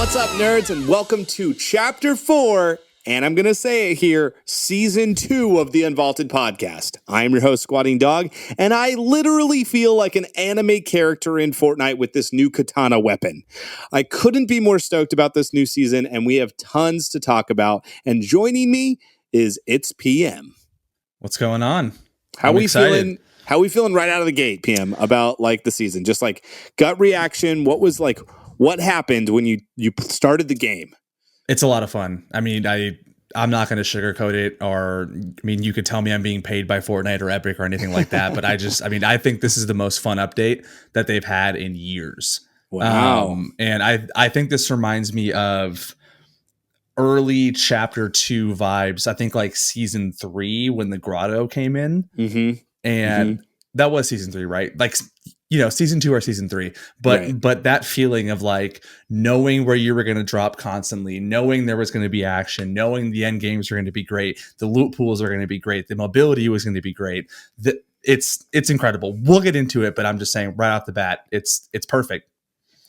What's up, nerds, and welcome to Chapter 4, and I'm going to say it here, Season 2 of the Unvaulted Podcast. I'm your host, SquatingDog, and I literally feel like an anime character in Fortnite with this new Katana weapon. I couldn't be more stoked about this new season, and we have tons to talk about, and joining me is It's PM. What's going on? How we feeling? How are we feeling right out of the gate, PM, about like the season? Just like gut reaction, what happened when you started the game? It's a lot of fun. I mean, I'm not going to sugarcoat it, you could tell me I'm being paid by Fortnite or Epic or anything like that. But I think this is the most fun update that they've had in years. Wow. And I think this reminds me of early Chapter 2 vibes. I think like Season 3 when the grotto came in. Mm-hmm. And that was Season 3, right? Like, Season 2 or Season 3, but that feeling of like knowing where you were going to drop constantly, knowing there was going to be action, knowing the end games are going to be great, the loot pools are going to be great, the mobility was going to be great. It's incredible. We'll get into it, but I'm just saying right off the bat, it's perfect.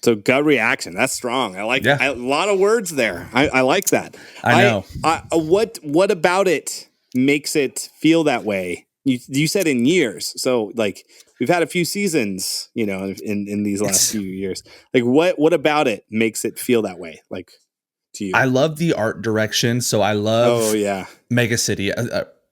So gut reaction, that's strong. I like a lot of words there. I like that. I know. What about it makes it feel that way? You said in years, so like we've had a few seasons, in these last few years. Like what about it makes it feel that way? Like to you? I love the art direction, so I love Mega City.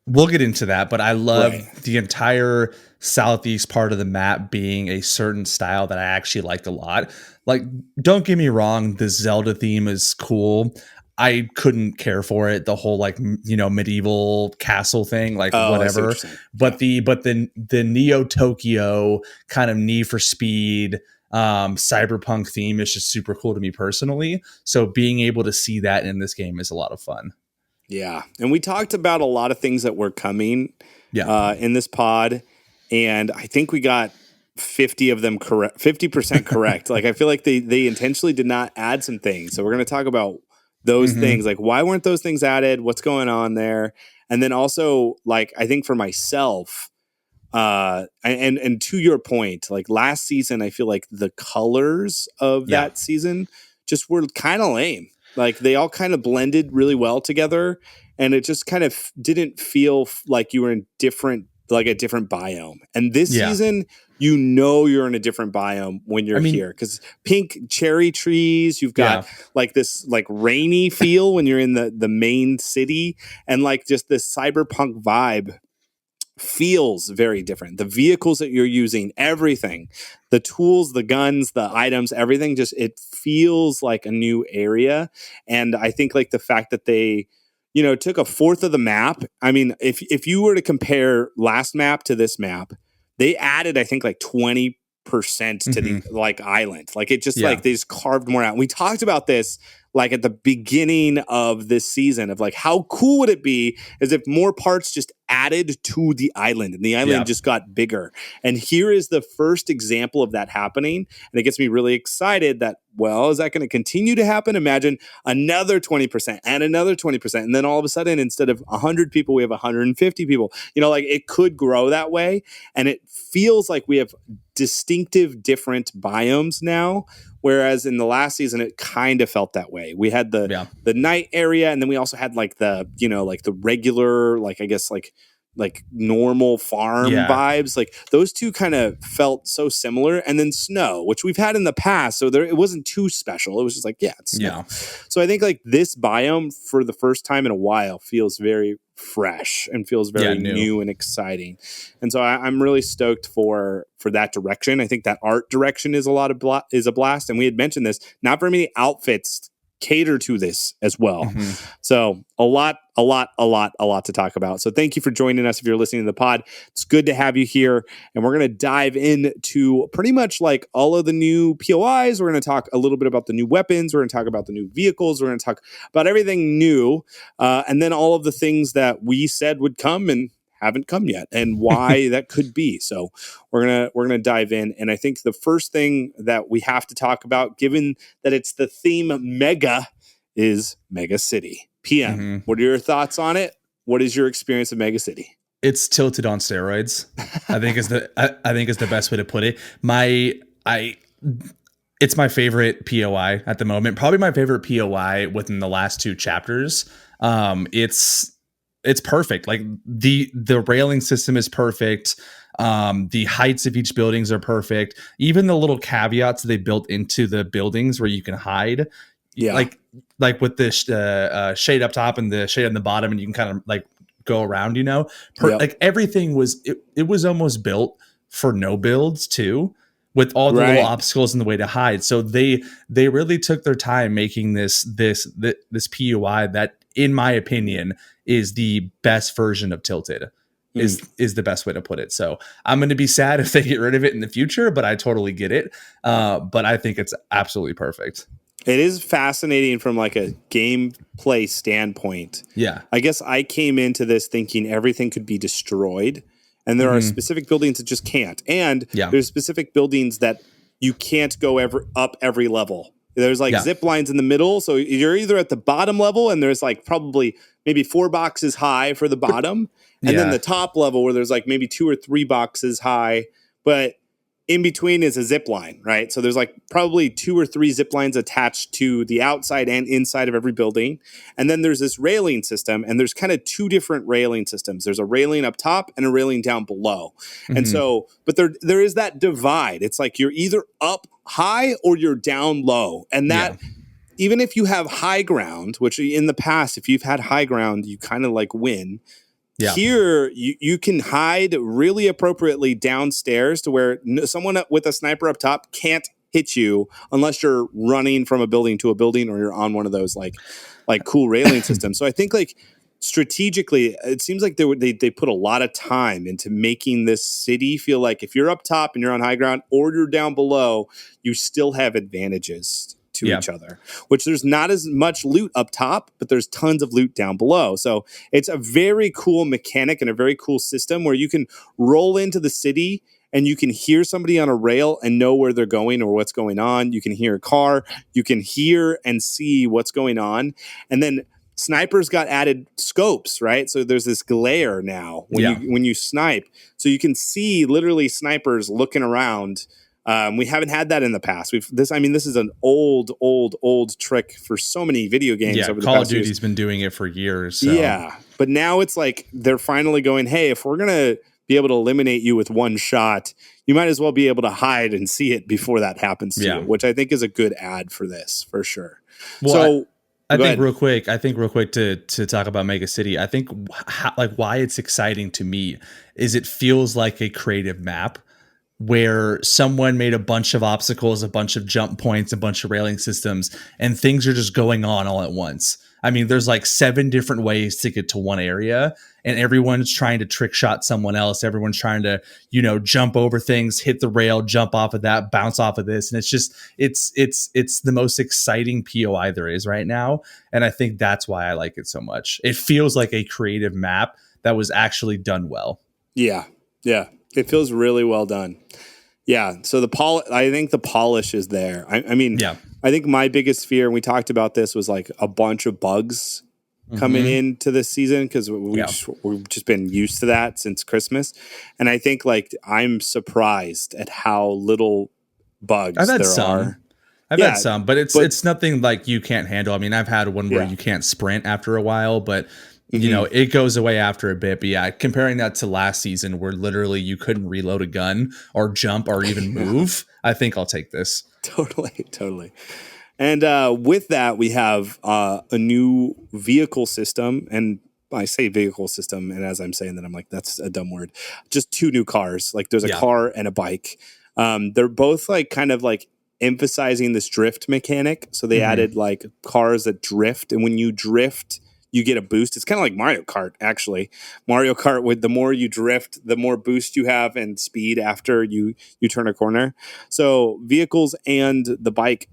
We'll get into that, but I love the entire southeast part of the map being a certain style that I actually liked a lot. Like, don't get me wrong, the Zelda theme is cool. I couldn't care for it. The whole medieval castle thing, whatever. But the Neo Tokyo kind of Need for Speed cyberpunk theme is just super cool to me personally. So being able to see that in this game is a lot of fun. Yeah, and we talked about a lot of things that were coming in this pod, and I think we got 50 of them correct, 50% correct. Like I feel like they intentionally did not add some things. So we're going to talk about those things, like why weren't those things added? What's going on there? And then also, like, I think for myself, and to your point, like last season, I feel like the colors of that season just were kind of lame. Like they all kind of blended really well together, and it just kind of didn't feel like you were in a different biome. And this season, you're in a different biome when you're here, because pink cherry trees, you've got like this like rainy feel when you're in the main city, and like just this cyberpunk vibe feels very different. The vehicles that you're using, everything, the tools, the guns, the items, everything, just it feels like a new area. And I think like the fact that they took a fourth of the map. I mean, if you were to compare last map to this map, they added, I think, like 20% to the like island. Like it just like they just carved more out. We talked about this like at the beginning of this season of like how cool would it be as if more parts just added to the island and the island just got bigger. And here is the first example of that happening. And it gets me really excited that, well, is that going to continue to happen? Imagine another 20% and another 20%. And then all of a sudden, instead of 100 people, we have 150 people. Like it could grow that way. And it feels like we have distinctive different biomes now. Whereas in the last season, it kind of felt that way. We had the night area, and then we also had like the regular, like I guess like normal farm vibes. Like those two kind of felt so similar. And then snow, which we've had in the past, so it wasn't too special. It was just like it's snow. Yeah. So I think like this biome for the first time in a while feels very fresh and feels very new and exciting. And so I'm really stoked for that direction. I think that art direction is a blast. And we had mentioned this, not very many outfits cater to this as well. So a lot to talk about. So thank you for joining us. If you're listening to the pod, it's good to have you here. And we're going to dive into pretty much like all of the new POIs. We're going to talk a little bit about the new weapons. We're going to talk about the new vehicles. We're going to talk about everything new. And then all of the things that we said would come and haven't come yet, and why that could be. So we're gonna dive in, and I think the first thing that we have to talk about, given that it's the theme Mega, is Mega City. PM, what are your thoughts on it? What is your experience of Mega City? It's tilted on steroids. I think is the best way to put it. It's my favorite POI at the moment. Probably my favorite POI within the last 2 chapters. It's perfect. Like the railing system is perfect. The heights of each buildings are perfect. Even the little caveats they built into the buildings where you can hide. Yeah. Like with the shade up top and the shade on the bottom, and you can kind of like go around, like everything was, it was almost built for no builds too, with all the little obstacles in the way to hide. So they really took their time making this POI that, in my opinion, is the best version of Tilted. Is the best way to put it. So I'm going to be sad if they get rid of it in the future, but I totally get it. But I think it's absolutely perfect. It is fascinating from like a gameplay standpoint. Yeah. I guess I came into this thinking everything could be destroyed. And there are specific buildings that just can't. And there's specific buildings that you can't go up every level. There's like zip lines in the middle. So you're either at the bottom level and there's like probably maybe 4 boxes high for the bottom. And then the top level where there's like maybe 2 or 3 boxes high. But in between is a zip line, right? So there's like probably 2 or 3 zip lines attached to the outside and inside of every building. And then there's this railing system, and there's kind of 2 different railing systems. There's a railing up top and a railing down below. And so, but there is that divide. It's like you're either up high or you're down low. And that, even if you have high ground, which in the past, if you've had high ground, you kind of like win. Yeah. Here, you can hide really appropriately downstairs to where someone with a sniper up top can't hit you unless you're running from a building to a building or you're on one of those like cool railing systems. So I think like strategically, it seems like they put a lot of time into making this city feel like if you're up top and you're on high ground or you're down below, you still have advantages to each other, which there's not as much loot up top, but there's tons of loot down below. So it's a very cool mechanic and a very cool system where you can roll into the city and you can hear somebody on a rail and know where they're going or what's going on. You can hear a car, you can hear and see what's going on. And then snipers got added scopes, right? So there's this glare now when you snipe. So you can see literally snipers looking around. We haven't had that in the past. This is an old trick for so many video games. Yeah, over the Call past of Duty's years. Been doing it for years. So. Yeah, but now it's like they're finally going, hey, if we're gonna be able to eliminate you with one shot, you might as well be able to hide and see it before that happens to you, which I think is a good ad for this for sure. Well, so. I think real quick to talk about Mega City. I think why it's exciting to me is it feels like a creative map where someone made a bunch of obstacles, a bunch of jump points, a bunch of railing systems, and things are just going on all at once. I mean, there's like 7 different ways to get to one area, and everyone's trying to trick shot someone else. Everyone's trying to, jump over things, hit the rail, jump off of that, bounce off of this. And it's just, it's the most exciting POI there is right now. And I think that's why I like it so much. It feels like a creative map that was actually done well. Yeah. Yeah. It feels really well done. Yeah. So I think the polish is there. I mean, I think my biggest fear, and we talked about this, was like a bunch of bugs coming into this season because we've just been used to that since Christmas. And I think like I'm surprised at how little bugs there are. I've had some, but it's nothing like you can't handle. I mean, I've had one where you can't sprint after a while, but it goes away after a bit. But yeah, comparing that to last season where literally you couldn't reload a gun or jump or even move, I think I'll take this. Totally. And with that, we have a new vehicle system. And I say vehicle system, and as I'm saying that, I'm like, that's a dumb word. Just 2 new cars. Like there's a car and a bike. They're both like kind of like emphasizing this drift mechanic. So they added like cars that drift. And when you drift, you get a boost. It's kind of like Mario Kart, actually. Mario Kart, with the more you drift, the more boost you have and speed after you turn a corner. So vehicles and the bike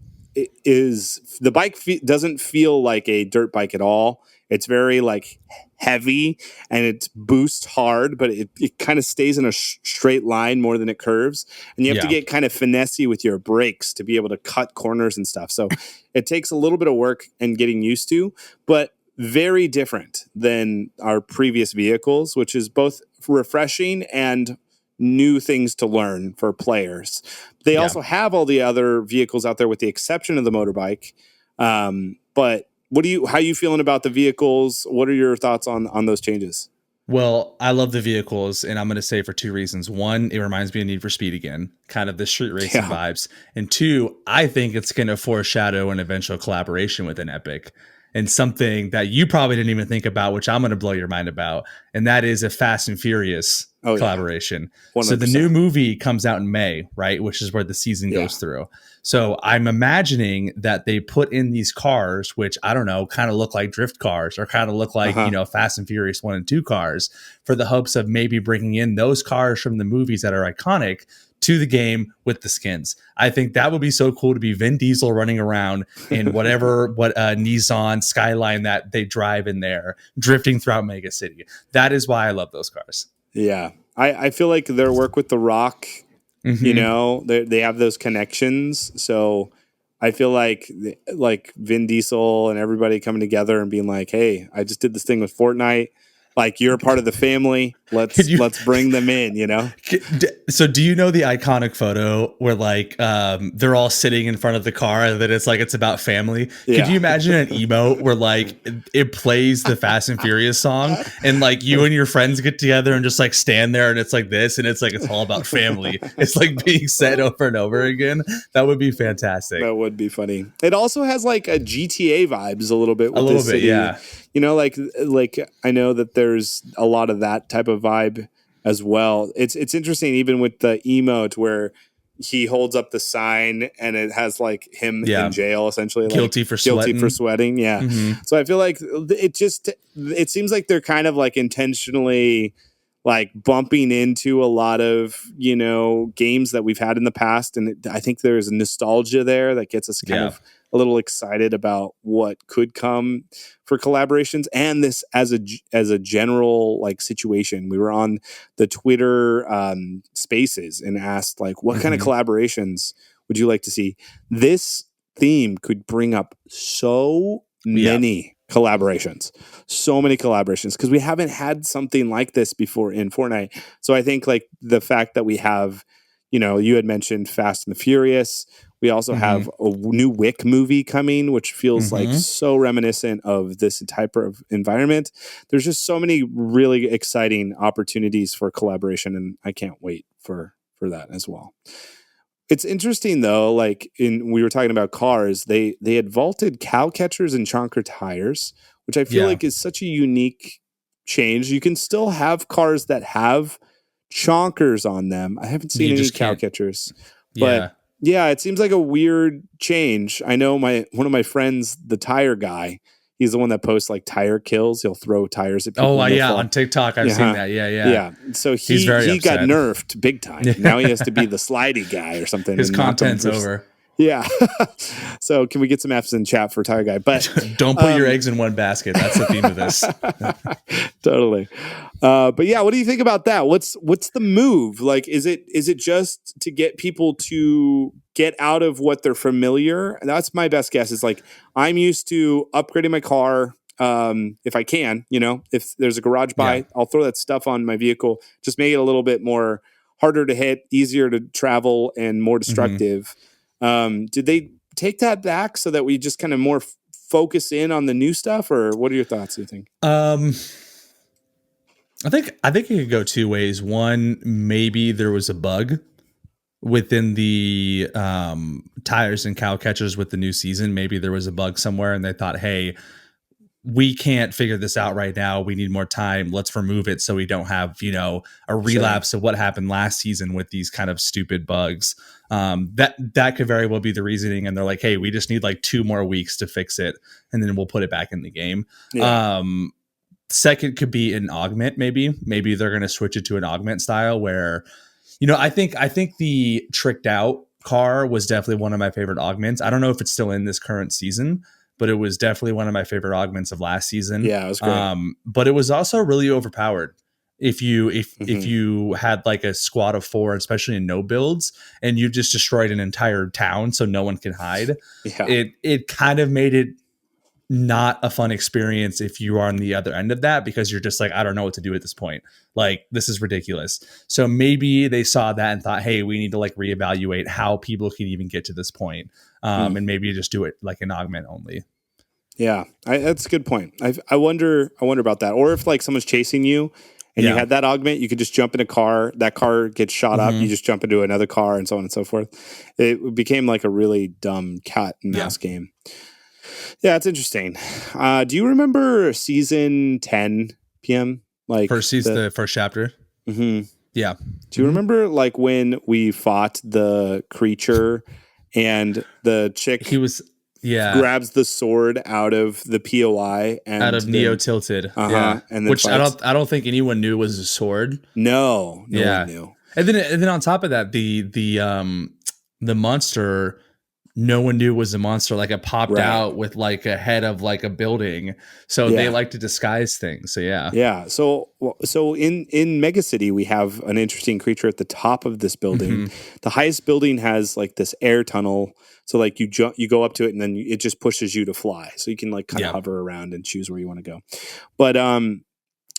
doesn't feel like a dirt bike at all. It's very like heavy and it boosts hard, but it kind of stays in a straight line more than it curves. And you have to get kind of finessey with your brakes to be able to cut corners and stuff. So it takes a little bit of work and getting used to, but very different than our previous vehicles, which is both refreshing and new things to learn for players. They also have all the other vehicles out there with the exception of the motorbike. But how are you feeling about the vehicles? What are your thoughts on those changes? Well, I love the vehicles, and I'm going to say for two reasons. One, it reminds me of Need for Speed again, kind of the street racing vibes. And two, I think it's going to foreshadow an eventual collaboration with an Epic, and something that you probably didn't even think about, which I'm going to blow your mind about, and that is a Fast and Furious collaboration. Yeah. So the new movie comes out in May, right? Which is where the season goes through. So I'm imagining that they put in these cars, which I don't know, kind of look like drift cars or kind of look like, Fast and Furious 1 and 2 cars, for the hopes of maybe bringing in those cars from the movies that are iconic to the game with the skins. I think that would be so cool to be Vin Diesel running around in what Nissan Skyline that they drive in there, drifting throughout Mega City. That is why I love those cars. Yeah. I feel like their work with The Rock, they have those connections. So I feel like Vin Diesel and everybody coming together and being like, hey, I just did this thing with Fortnite. Like, you're a part of the family. Let's bring them in, So do you know the iconic photo where they're all sitting in front of the car and that it's about family? Yeah. Could you imagine an emote where it plays the Fast and Furious song and you and your friends get together and just stand there and it's like this and it's all about family. It's being said over and over again. That would be fantastic. That would be funny. It also has a GTA vibes a little bit. With a little bit, yeah. I know that there's a lot of that type of vibe as well. It's interesting, even with the emote where he holds up the sign and it has him in jail, essentially guilty for sweating. Yeah. Mm-hmm. So I feel like it seems like they're kind of intentionally bumping into a lot of, games that we've had in the past. And I think there's nostalgia there that gets us kind of a little excited about what could come for collaborations, and this as a general situation. We were on the Twitter Spaces and asked what kind of collaborations would you like to see? This theme could bring up so many collaborations, because we haven't had something like this before in Fortnite. So I think the fact that we have, you had mentioned Fast and the Furious. We also have a new Wick movie coming, which feels so reminiscent of this type of environment. There's just so many really exciting opportunities for collaboration, and I can't wait for that as well. It's interesting though, we were talking about cars, they had vaulted cow catchers and chonker tires, which I feel is such a unique change. You can still have cars that have chonkers on them. I haven't seen any cow catchers, but yeah, it seems like a weird change. I know one of my friends, the tire guy, he's the one that posts tire kills. He'll throw tires at people. Oh, yeah, on TikTok I've seen that. Yeah. So he got nerfed big time. Now he has to be the slidey guy or something. His content's over. Yeah. So can we get some F's in chat for tire guy? But don't put your eggs in one basket. That's the theme of this. Totally. But yeah, what do you think about that? What's the move? Is it just to get people to get out of what they're familiar? That's my best guess. Is I'm used to upgrading my car. If I can, if there's a garage buy, I'll throw that stuff on my vehicle. Just make it a little bit more harder to hit, easier to travel, and more destructive. Did they take that back so that we just kind of more focus in on the new stuff, or what are your thoughts, do you think? I think it could go two ways. One, maybe there was a bug within the tires and cow catchers with the new season. Maybe there was a bug somewhere and they thought, hey, we can't figure this out right now. We need more time. Let's remove it so we don't have, a relapse of what happened last season with these kind of stupid bugs. That could very well be the reasoning. And they're like, hey, we just need 2 more weeks to fix it, and then we'll put it back in the game. Yeah. Second could be an augment. Maybe they're going to switch it to an augment style where, I think the tricked out car was definitely one of my favorite augments. I don't know if it's still in this current season, but it was definitely one of my favorite augments of last season. Yeah, it was great. But it was also really overpowered. If you had a squad of 4, especially in no builds, and you just destroyed an entire town so no one can hide, it kind of made it not a fun experience if you are on the other end of that, because you're just like, I don't know what to do at this point. Like, this is ridiculous. So maybe they saw that and thought, hey, we need to like reevaluate how people can even get to this point. And maybe just do it like an augment only. Yeah, that's a good point. I wonder about that. Or if like someone's chasing you and you had that augment, you could just jump in a car. That car gets shot up. You just jump into another car and so on and so forth. It became like a really dumb cat and mouse game. Yeah, it's interesting. Do you remember season 10 PM? Like the first chapter? Mm-hmm. Yeah. Do you remember like when we fought the creature and the chick grabs the sword out of the POI and out of Neo Tilted. And then which fights? I don't think anyone knew was a sword. No one knew. And then on top of that, the monster, no one knew was a monster. Like, it popped out with like a head of like a building. So they like to disguise things. So yeah. So in Mega City, we have an interesting creature at the top of this building. The highest building has like this air tunnel. So like you go up to it and then it just pushes you to fly. So you can like kind of hover around and choose where you want to go. But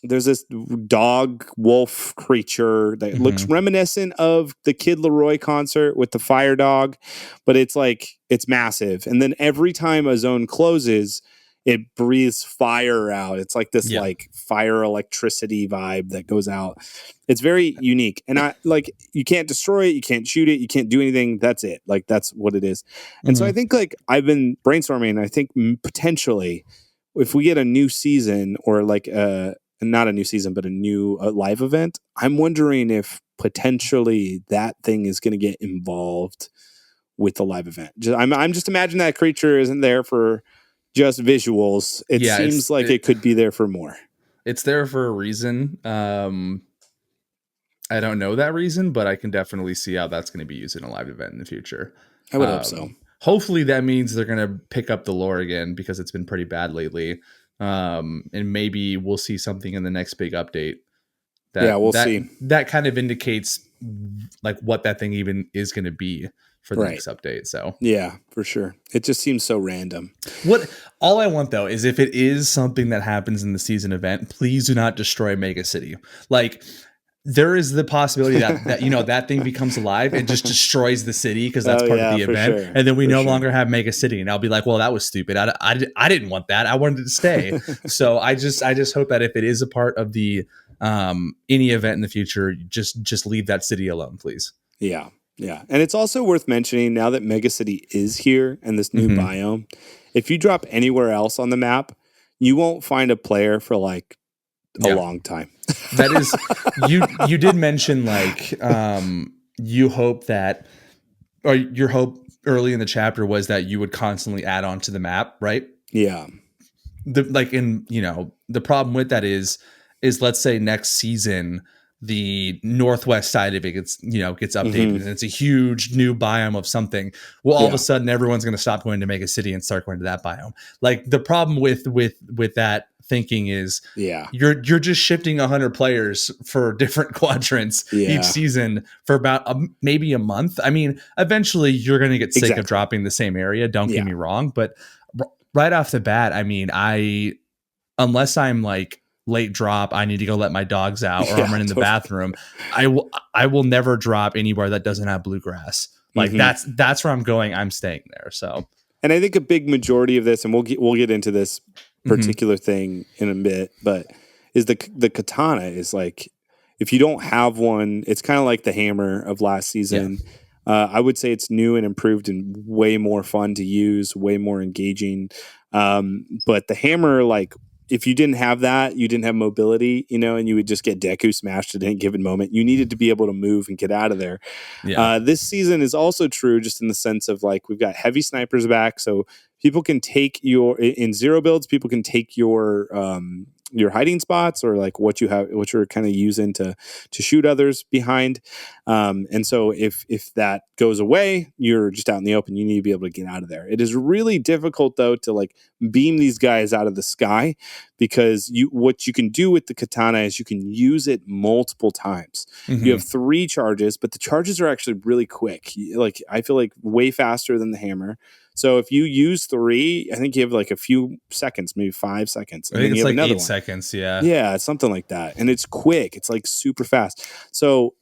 there's this dog wolf creature that looks reminiscent of the Kid Laroi concert with the fire dog, but it's massive. And then every time a zone closes, it breathes fire out. It's like this like fire electricity vibe that goes out. It's very unique. And you can't destroy it, you can't shoot it, you can't do anything. That's it. Like, that's what it is. And so I think like I've been brainstorming, I think potentially if we get a new season or like not a new season, but a new live event, I'm wondering if potentially that thing is going to get involved with the live event. I'm just imagining that creature isn't there for just visuals. It seems like it could be there for more. It's there for a reason. I don't know that reason, but I can definitely see how that's going to be used in a live event in the future. I would hope so. Hopefully that means they're going to pick up the lore again, because it's been pretty bad lately. And maybe we'll see something in the next big update. We'll see. That kind of indicates like what that thing even is going to be for the next update. So yeah, for sure. It just seems so random. All I want though is if it is something that happens in the season event, please do not destroy Mega City. Like, there is the possibility that that thing becomes alive and just destroys the city, because that's part of the event. Sure. And then we no longer have Mega City, and I'll be like, well, that was stupid. I didn't want that. I wanted it to stay. So I just hope that if it is a part of the any event in the future, just leave that city alone, please. Yeah. And it's also worth mentioning, now that Mega City is here and this new biome, if you drop anywhere else on the map, you won't find a player for like a long time. That is, you did mention like you hope that, or your hope early in the chapter was that you would constantly add on to the map, right? Yeah. The problem with that is let's say next season the northwest side of it gets updated and it's a huge new biome of something. Well, all of a sudden everyone's going to stop going to Mega City and start going to that biome. Like, the problem with that thinking is you're just shifting 100 players for different quadrants each season for about maybe a month. I mean, eventually you're going to get sick of dropping the same area. Don't get me wrong, but right off the bat, I mean, unless I'm like late drop, I need to go let my dogs out, or I'm running the bathroom, I will never drop anywhere that doesn't have bluegrass. Like that's where I'm going. I'm staying there. So, and I think a big majority of this, and we'll get into this particular thing in a bit, but is the katana is like, if you don't have one, it's kind of like the hammer of last season. I would say it's new and improved and way more fun to use, way more engaging. But the hammer, like, if you didn't have that, you didn't have mobility, and you would just get Deku smashed at any given moment. You needed to be able to move and get out of there. This season is also true, just in the sense of like, we've got heavy snipers back, so people can take in zero builds, people can take your hiding spots, or like what you're kind of using to shoot others behind. And so if that goes away, you're just out in the open. You need to be able to get out of there. It is really difficult though to like beam these guys out of the sky, because what you can do with the katana is you can use it multiple times. You have 3 charges, but the charges are actually really quick. Like, I feel like way faster than the hammer. So if you use 3, I think you have like a few seconds, maybe 5 seconds. I think it's like 8 seconds. Yeah. Yeah, something like that. And it's quick. It's like super fast. So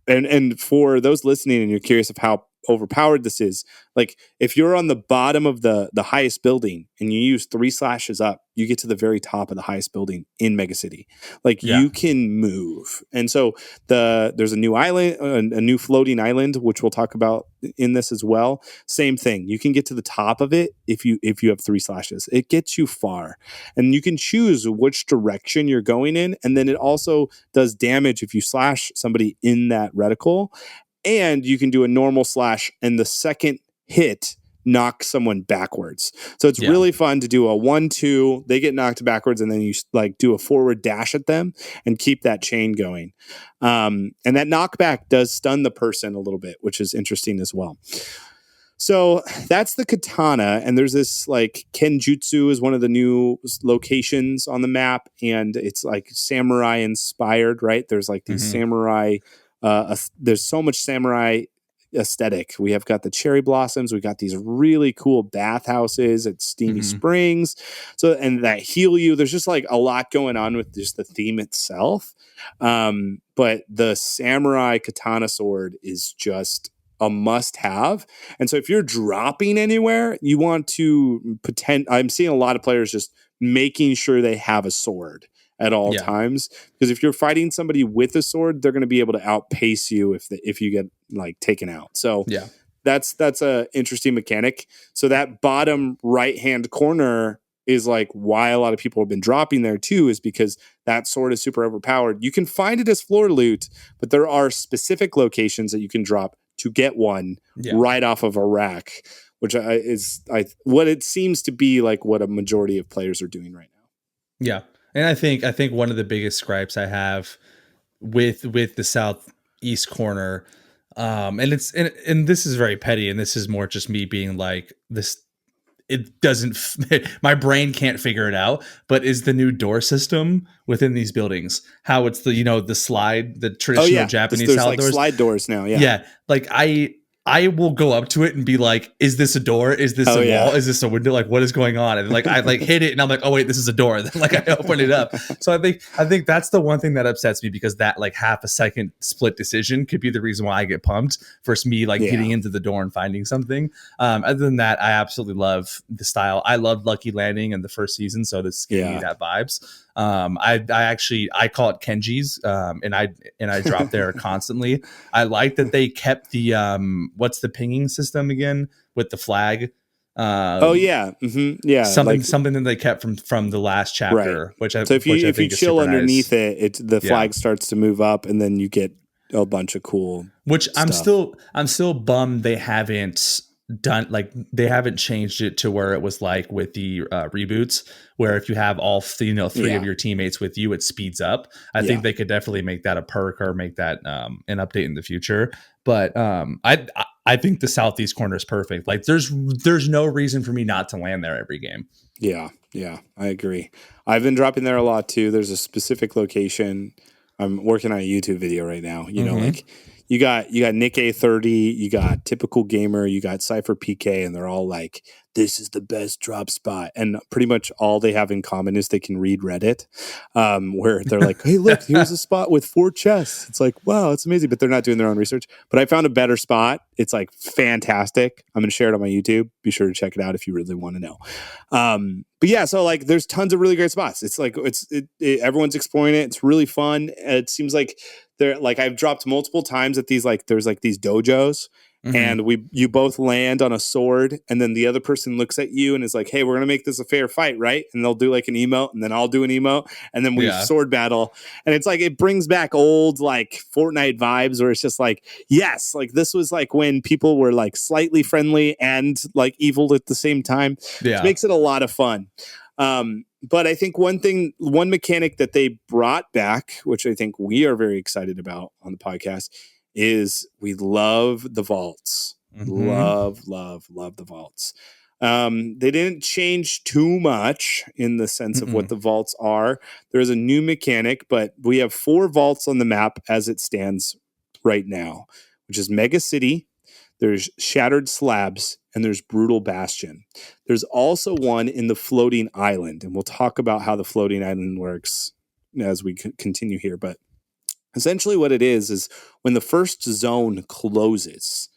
and for those listening and you're curious of how overpowered this is, like if you're on the bottom of the highest building and you use 3 slashes up, you get to the very top of the highest building in Mega City. Like you can move. And so there's a new island, a new floating island, which we'll talk about in this as well. Same thing. You can get to the top of it if you have 3 slashes. It gets you far. And you can choose which direction you're going in. And then it also does damage if you slash somebody in that reticle. And you can do a normal slash, and the second hit knocks someone backwards. So it's really fun to do a 1-2. They get knocked backwards, and then you like do a forward dash at them and keep that chain going. And that knockback does stun the person a little bit, which is interesting as well. So that's the katana, and there's this like Kenjutsu is one of the new locations on the map, and it's like samurai inspired, right? There's like these samurai. There's so much samurai aesthetic. We have got the cherry blossoms. We got these really cool bathhouses at Steamy Springs. So, and that heal you. There's just like a lot going on with just the theme itself. But the samurai katana sword is just a must have. And so if you're dropping anywhere, you want to I'm seeing a lot of players just making sure they have a sword at all times, because if you're fighting somebody with a sword, they're going to be able to outpace you if you get like taken out. So that's a interesting mechanic. So that bottom right hand corner is like why a lot of people have been dropping there too, is because that sword is super overpowered. You can find it as floor loot, but there are specific locations that you can drop to get one right off of a rack, which is what it seems to be like what a majority of players are doing right now. Yeah. And I think one of the biggest gripes I have with the southeast corner, and this is very petty, and this is more just me being like this. It doesn't. My brain can't figure it out. But is the new door system within these buildings? How it's the slide, the traditional Japanese style like doors, slide doors now. Yeah. Like I will go up to it and be like, is this a door? Is this a wall? Is this a window? Like, what is going on? And like, I like hit it and I'm like, oh wait, this is a door. Then like I open it up. So I think that's the one thing that upsets me, because that like half a second split decision could be the reason why I get pumped versus me like getting into the door and finding something. Other than that, I absolutely love the style. I loved Lucky Landing in the first season. So this gave me that vibes. I call it Kenji's, and I drop there constantly. I like that they kept the what's the pinging system again with the flag. Something that they kept from the last chapter. Right. So if you chill underneath nice. The flag starts to move up, and then you get a bunch of cool. Which stuff. I'm still bummed they haven't changed it to where it was like with the reboots, where if you have all three of your teammates with you, it speeds up. I think they could definitely make that a perk or make that an update in the future. But I think the southeast corner is perfect. Like there's no reason for me not to land there every game. Yeah, I agree. I've been dropping there a lot too. There's a specific location. I'm working on a YouTube video right now. You know, like. You got Nick A30, you got Typical Gamer, you got Cypher PK, and they're all like, this is the best drop spot. And pretty much all they have in common is they can read Reddit, where they're like, hey, look, here's a spot with 4 chests. It's like, wow, it's amazing. But they're not doing their own research. But I found a better spot. It's like fantastic. I'm going to share it on my YouTube. Be sure to check it out if you really want to know. But yeah, so like there's tons of really great spots. It's like everyone's exploring it. It's really fun. It seems like they're like I've dropped multiple times at these there's like these dojos. And you both land on a sword, and then the other person looks at you and is like, hey, we're going to make this a fair fight, right? And they'll do like an emote, and then I'll do an emote, and then we sword battle. And it's like, it brings back old like Fortnite vibes, where it's just like, yes, like this was like when people were like slightly friendly and like evil at the same time. Yeah. It makes it a lot of fun. But I think one mechanic that they brought back, which I think we are very excited about on the podcast, is we love the vaults. Love the vaults. They didn't change too much in the sense of what the vaults are. There's a new mechanic, but we have 4 vaults on the map as it stands right now, which is Mega City, there's Shattered Slabs, and there's Brutal Bastion. There's also one in the Floating Island, and we'll talk about how the Floating Island works as we continue here. But essentially what it is when the first zone closes,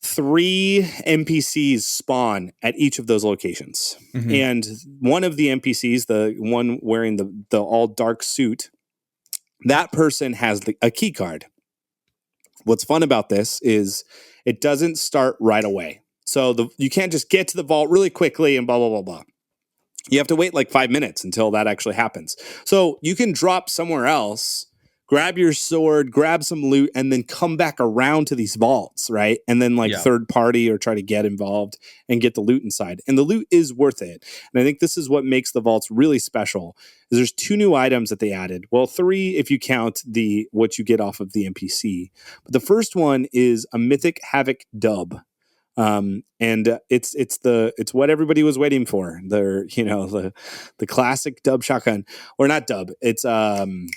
3 NPCs spawn at each of those locations. And one of the NPCs, the one wearing the all dark suit, that person has a key card. What's fun about this is it doesn't start right away. So you can't just get to the vault really quickly and blah, blah, blah, blah. You have to wait like 5 minutes until that actually happens. So you can drop somewhere else, grab your sword, grab some loot, and then come back around to these vaults, right? And then third party or try to get involved and get the loot inside. And the loot is worth it. And I think this is what makes the vaults really special. Is there's 2 new items that they added. Well, 3 if you count what you get off of the NPC. But the first one is a Mythic Havoc dub. And it's what everybody was waiting for. The classic dub shotgun, or not dub. It's the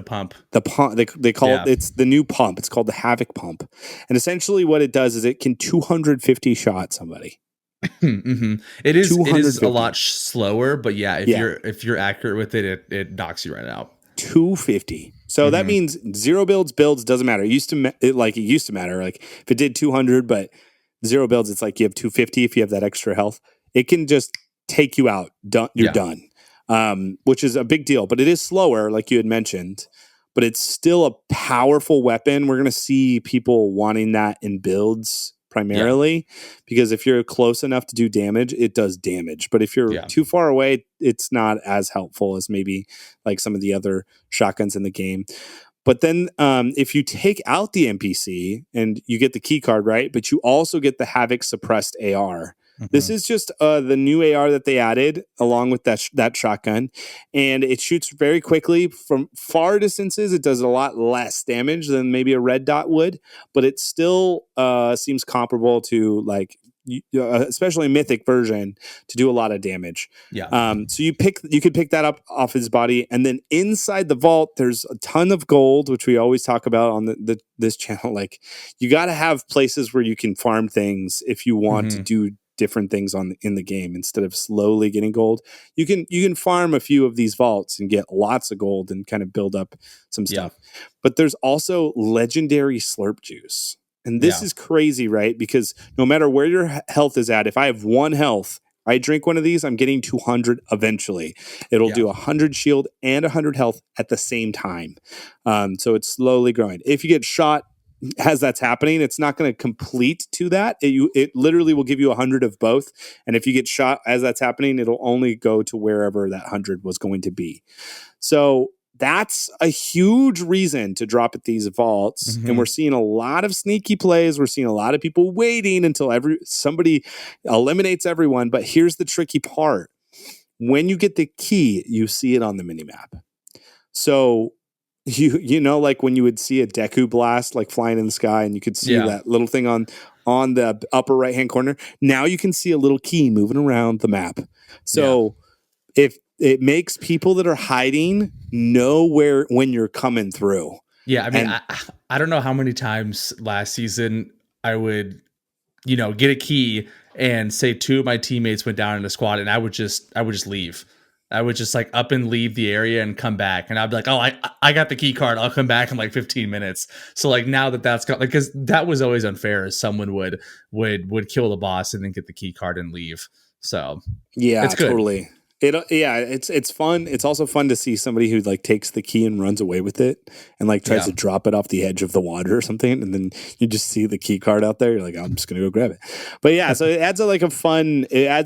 pump. The pump. They call it. It's the new pump. It's called the Havoc pump. And essentially, what it does is it can 250 shot somebody. It is a lot slower, but if you're accurate with it, it knocks you right out. 250. So that means 0 builds doesn't matter. It used to matter. Like if it did 200, but 0 builds, it's like you have 250 if you have that extra health. It can just take you out. You're done. Which is a big deal, but it is slower, like you had mentioned, but it's still a powerful weapon. We're going to see people wanting that in builds primarily, because if you're close enough to do damage, it does damage. But if you're too far away, it's not as helpful as maybe like some of the other shotguns in the game. But then if you take out the NPC and you get the key card, right? But you also get the Havoc suppressed AR. This is just the new AR that they added along with that shotgun, and it shoots very quickly from far distances. It does a lot less damage than maybe a red dot would, but it still seems comparable to especially Mythic version, to do a lot of damage. So you could pick that up off his body, and then inside the vault there's a ton of gold, which we always talk about on this channel. Like, you got to have places where you can farm things if you want to do different things in the game instead of slowly getting gold. You can farm a few of these vaults and get lots of gold and kind of build up some stuff. But there's also legendary slurp juice. And this is crazy, right? Because no matter where your health is at, if I have 1 health, I drink one of these, I'm getting 200 eventually. It'll do 100 shield and 100 health at the same time. So it's slowly growing. If you get shot as that's happening, it's not going to complete to that. It literally will give you 100 of both. And if you get shot as that's happening, it'll only go to wherever that 100 was going to be. So that's a huge reason to drop at these vaults. And we're seeing a lot of sneaky plays. We're seeing a lot of people waiting until somebody eliminates everyone. But here's the tricky part. When you get the key, you see it on the minimap. So you know, like when you would see a Deku blast like flying in the sky, and you could see that little thing on the upper right hand corner. Now you can see a little key moving around the map. So if it makes people that are hiding know when you're coming through. I mean, I don't know how many times last season I would get a key and say 2 of my teammates went down in a squad, and I would just leave. I would just up and leave the area and come back, and I'd be like, "Oh, I got the key card. I'll come back in 15 minutes." So now that's got, because that was always unfair. As someone would kill the boss and then get the key card and leave. So it's good. Totally. It's fun. It's also fun to see somebody who takes the key and runs away with it and tries to drop it off the edge of the water or something, and then you just see the key card out there. You're like, I'm just gonna go grab it. But so it adds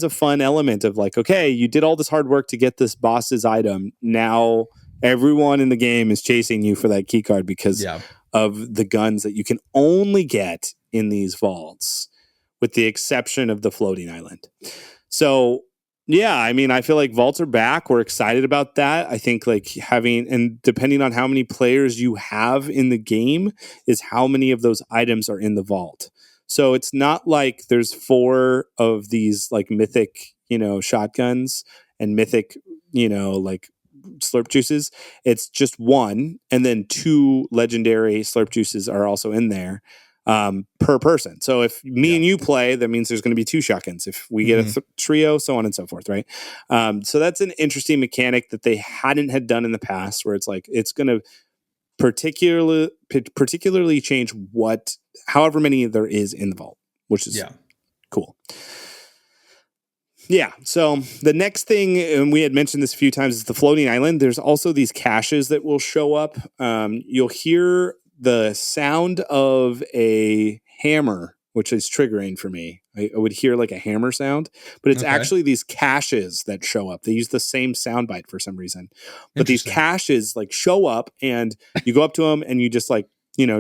a fun element of okay, you did all this hard work to get this boss's item. Now everyone in the game is chasing you for that key card because of the guns that you can only get in these vaults, with the exception of the floating island. So I mean, I feel like vaults are back. We're excited about that. I think and depending on how many players you have in the game is how many of those items are in the vault. So it's not like there's 4 of these like mythic, shotguns and mythic, like slurp juices. It's just 1, and then 2 legendary slurp juices are also in there per person. So if me and you play, that means there's going to be 2 shotguns. If we get a trio, so on and so forth, right? So that's an interesting mechanic that they had done in the past, where it's like it's going to particularly change however many there is in the vault, which is cool. Yeah. So the next thing, and we had mentioned this a few times, is the floating island. There's also these caches that will show up. You'll hear the sound of a hammer, which is triggering for me. I would hear like a hammer sound, but it's actually these caches that show up. They use the same sound bite for some reason, but these caches like show up, and you go up to them and you just like,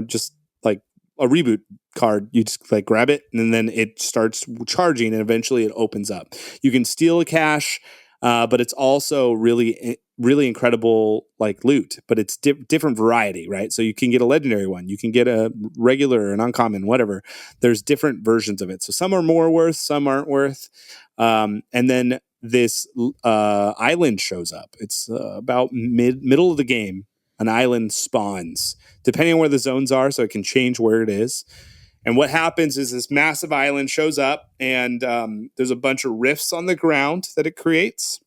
just like a reboot card, you just like grab it and then it starts charging, and eventually it opens up. You can steal a cache, but it's also really incredible like loot, but it's different variety, right? So you can get a legendary one, you can get a regular, an uncommon, whatever. There's different versions of it. So some are more worth, some aren't worth. And then this island shows up. It's about middle of the game. An island spawns depending on where the zones are, so it can change where it is. And what happens is this massive island shows up, and there's a bunch of rifts on the ground that it creates,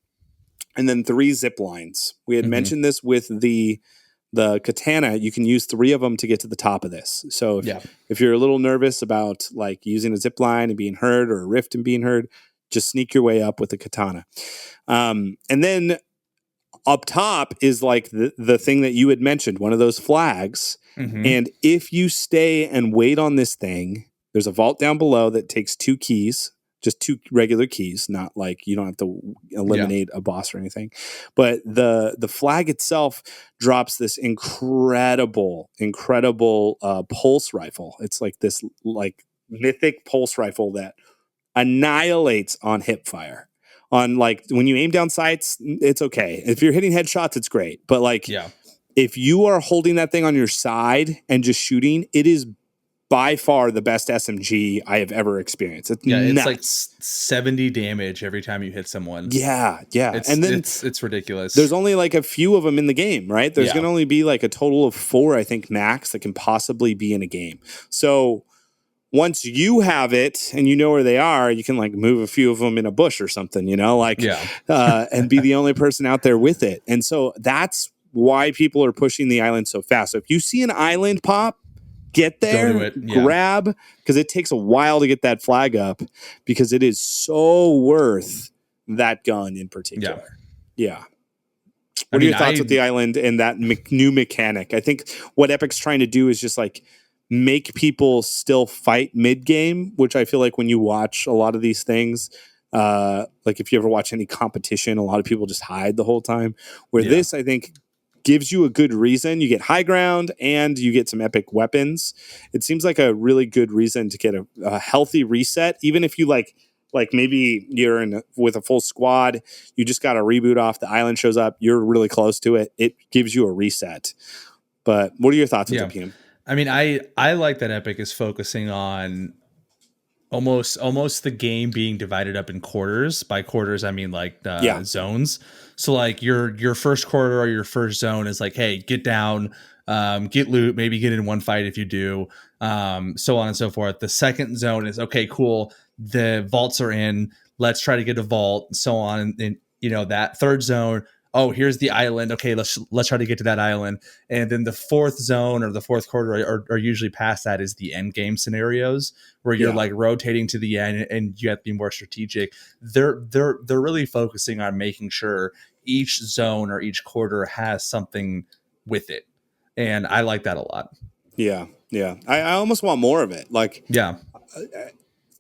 and then 3 zip lines. We had mentioned this with the Katana. You can use 3 of them to get to the top of this. So if you're a little nervous about like using a zip line and being heard, or a rift and being heard, just sneak your way up with the Katana. And then up top is like the thing that you had mentioned, one of those flags. And if you stay and wait on this thing, there's a vault down below that takes 2 keys, just 2 regular keys, not like you don't have to eliminate a boss or anything. But the flag itself drops this incredible pulse rifle. It's like this like mythic pulse rifle that annihilates on hip fire. On like when you aim down sights, it's okay. If you're hitting headshots, it's great. But like if you are holding that thing on your side and just shooting, it is by far the best SMG I have ever experienced. It's it's like 70 damage every time you hit someone. Yeah. And then it's ridiculous. There's only like a few of them in the game, right? There's going to only be like a total of 4, I think, max that can possibly be in a game. So once you have it and you know where they are, you can like move a few of them in a bush or something, and be the only person out there with it. And so that's why people are pushing the island so fast. So if you see an island pop, get there, grab, because it takes a while to get that flag up, because it is so worth that gun in particular. Yeah. What are your thoughts with the island and that new mechanic? I think what Epic's trying to do is just like make people still fight mid-game, which I feel like when you watch a lot of these things, like if you ever watch any competition, a lot of people just hide the whole time. Where this, I think, gives you a good reason. You get high ground and you get some epic weapons. It seems like a really good reason to get a healthy reset, even if you like maybe you're with a full squad, you just got a reboot off, the island shows up, you're really close to it. It gives you a reset. But what are your thoughts with the PM? I mean, I like that Epic is focusing on almost the game being divided up in quarters. By quarters, I mean like zones. So like your first quarter or your first zone is like, hey, get down, get loot, maybe get in one fight if you do, so on and so forth. The second zone is, okay, cool, the vaults are in, let's try to get a vault, and so on. And that third zone, oh, here's the island. Okay, let's try to get to that island. And then the fourth zone or the fourth quarter or usually past that is the end game scenarios where you're like rotating to the end and you have to be more strategic. They're really focusing on making sure each zone or each quarter has something with it. And I like that a lot. Yeah. I almost want more of it. Like,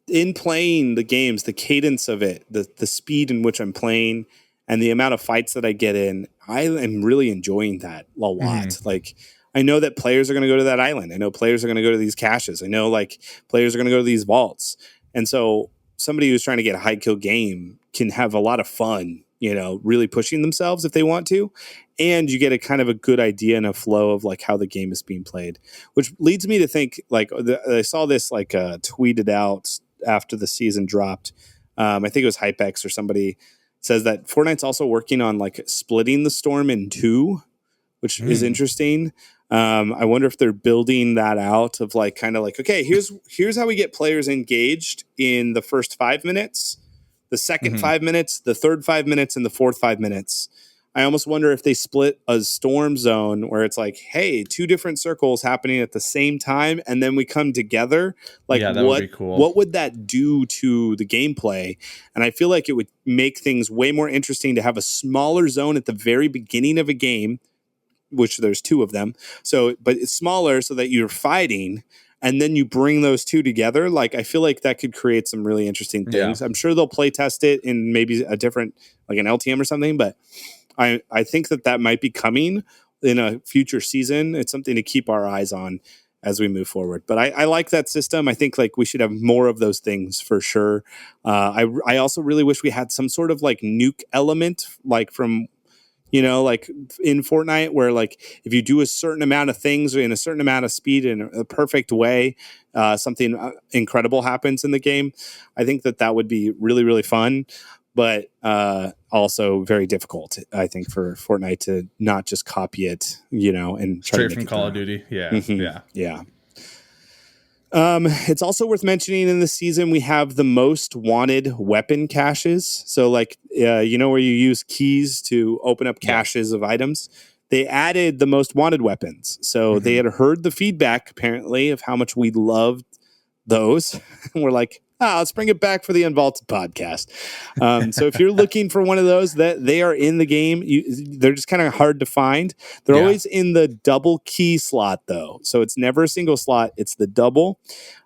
in playing the games, the cadence of it, the speed in which I'm playing, and the amount of fights that I get in, I am really enjoying that a lot. Like, I know that players are going to go to that island. I know players are going to go to these caches. I know like players are going to go to these vaults. And so somebody who's trying to get a high kill game can have a lot of fun really pushing themselves if they want to. And you get a kind of a good idea and a flow of like how the game is being played, which leads me to think like I saw this like tweeted out after the season dropped. I think it was HypeX or somebody says that Fortnite's also working on like splitting the storm in two, which is interesting. I wonder if they're building that out of like kind of like, okay, here's how we get players engaged in the first 5 minutes, the second 5 minutes, the third 5 minutes, and the fourth 5 minutes. I almost wonder if they split a storm zone where it's like, hey, two different circles happening at the same time, and then we come together. Like, that would be cool. What would that do to the gameplay? And I feel like it would make things way more interesting to have a smaller zone at the very beginning of a game, which there's two of them. So, but it's smaller so that you're fighting, and then you bring those two together. Like, I feel like that could create some really interesting things. I'm sure they'll play test it in maybe a different, like an LTM or something, but I think that might be coming in a future season. It's something to keep our eyes on as we move forward. But I like that system. I think like we should have more of those things for sure. I also really wish we had some sort of like nuke element, like from, like in Fortnite, where like if you do a certain amount of things in a certain amount of speed in a perfect way, something incredible happens in the game. I think that would be really, really fun. But also very difficult, I think, for Fortnite to not just copy it, and try straight to from Call of Duty. Yeah. It's also worth mentioning in this season we have the most wanted weapon caches. So, like, where you use keys to open up caches of items. They added the most wanted weapons. So they had heard the feedback apparently of how much we loved those, and we're like, let's bring it back for the Unvaulted podcast. So if you're looking for one of those, that they are in the game. They're just kind of hard to find. They're always in the double key slot though. So it's never a single slot. It's the double.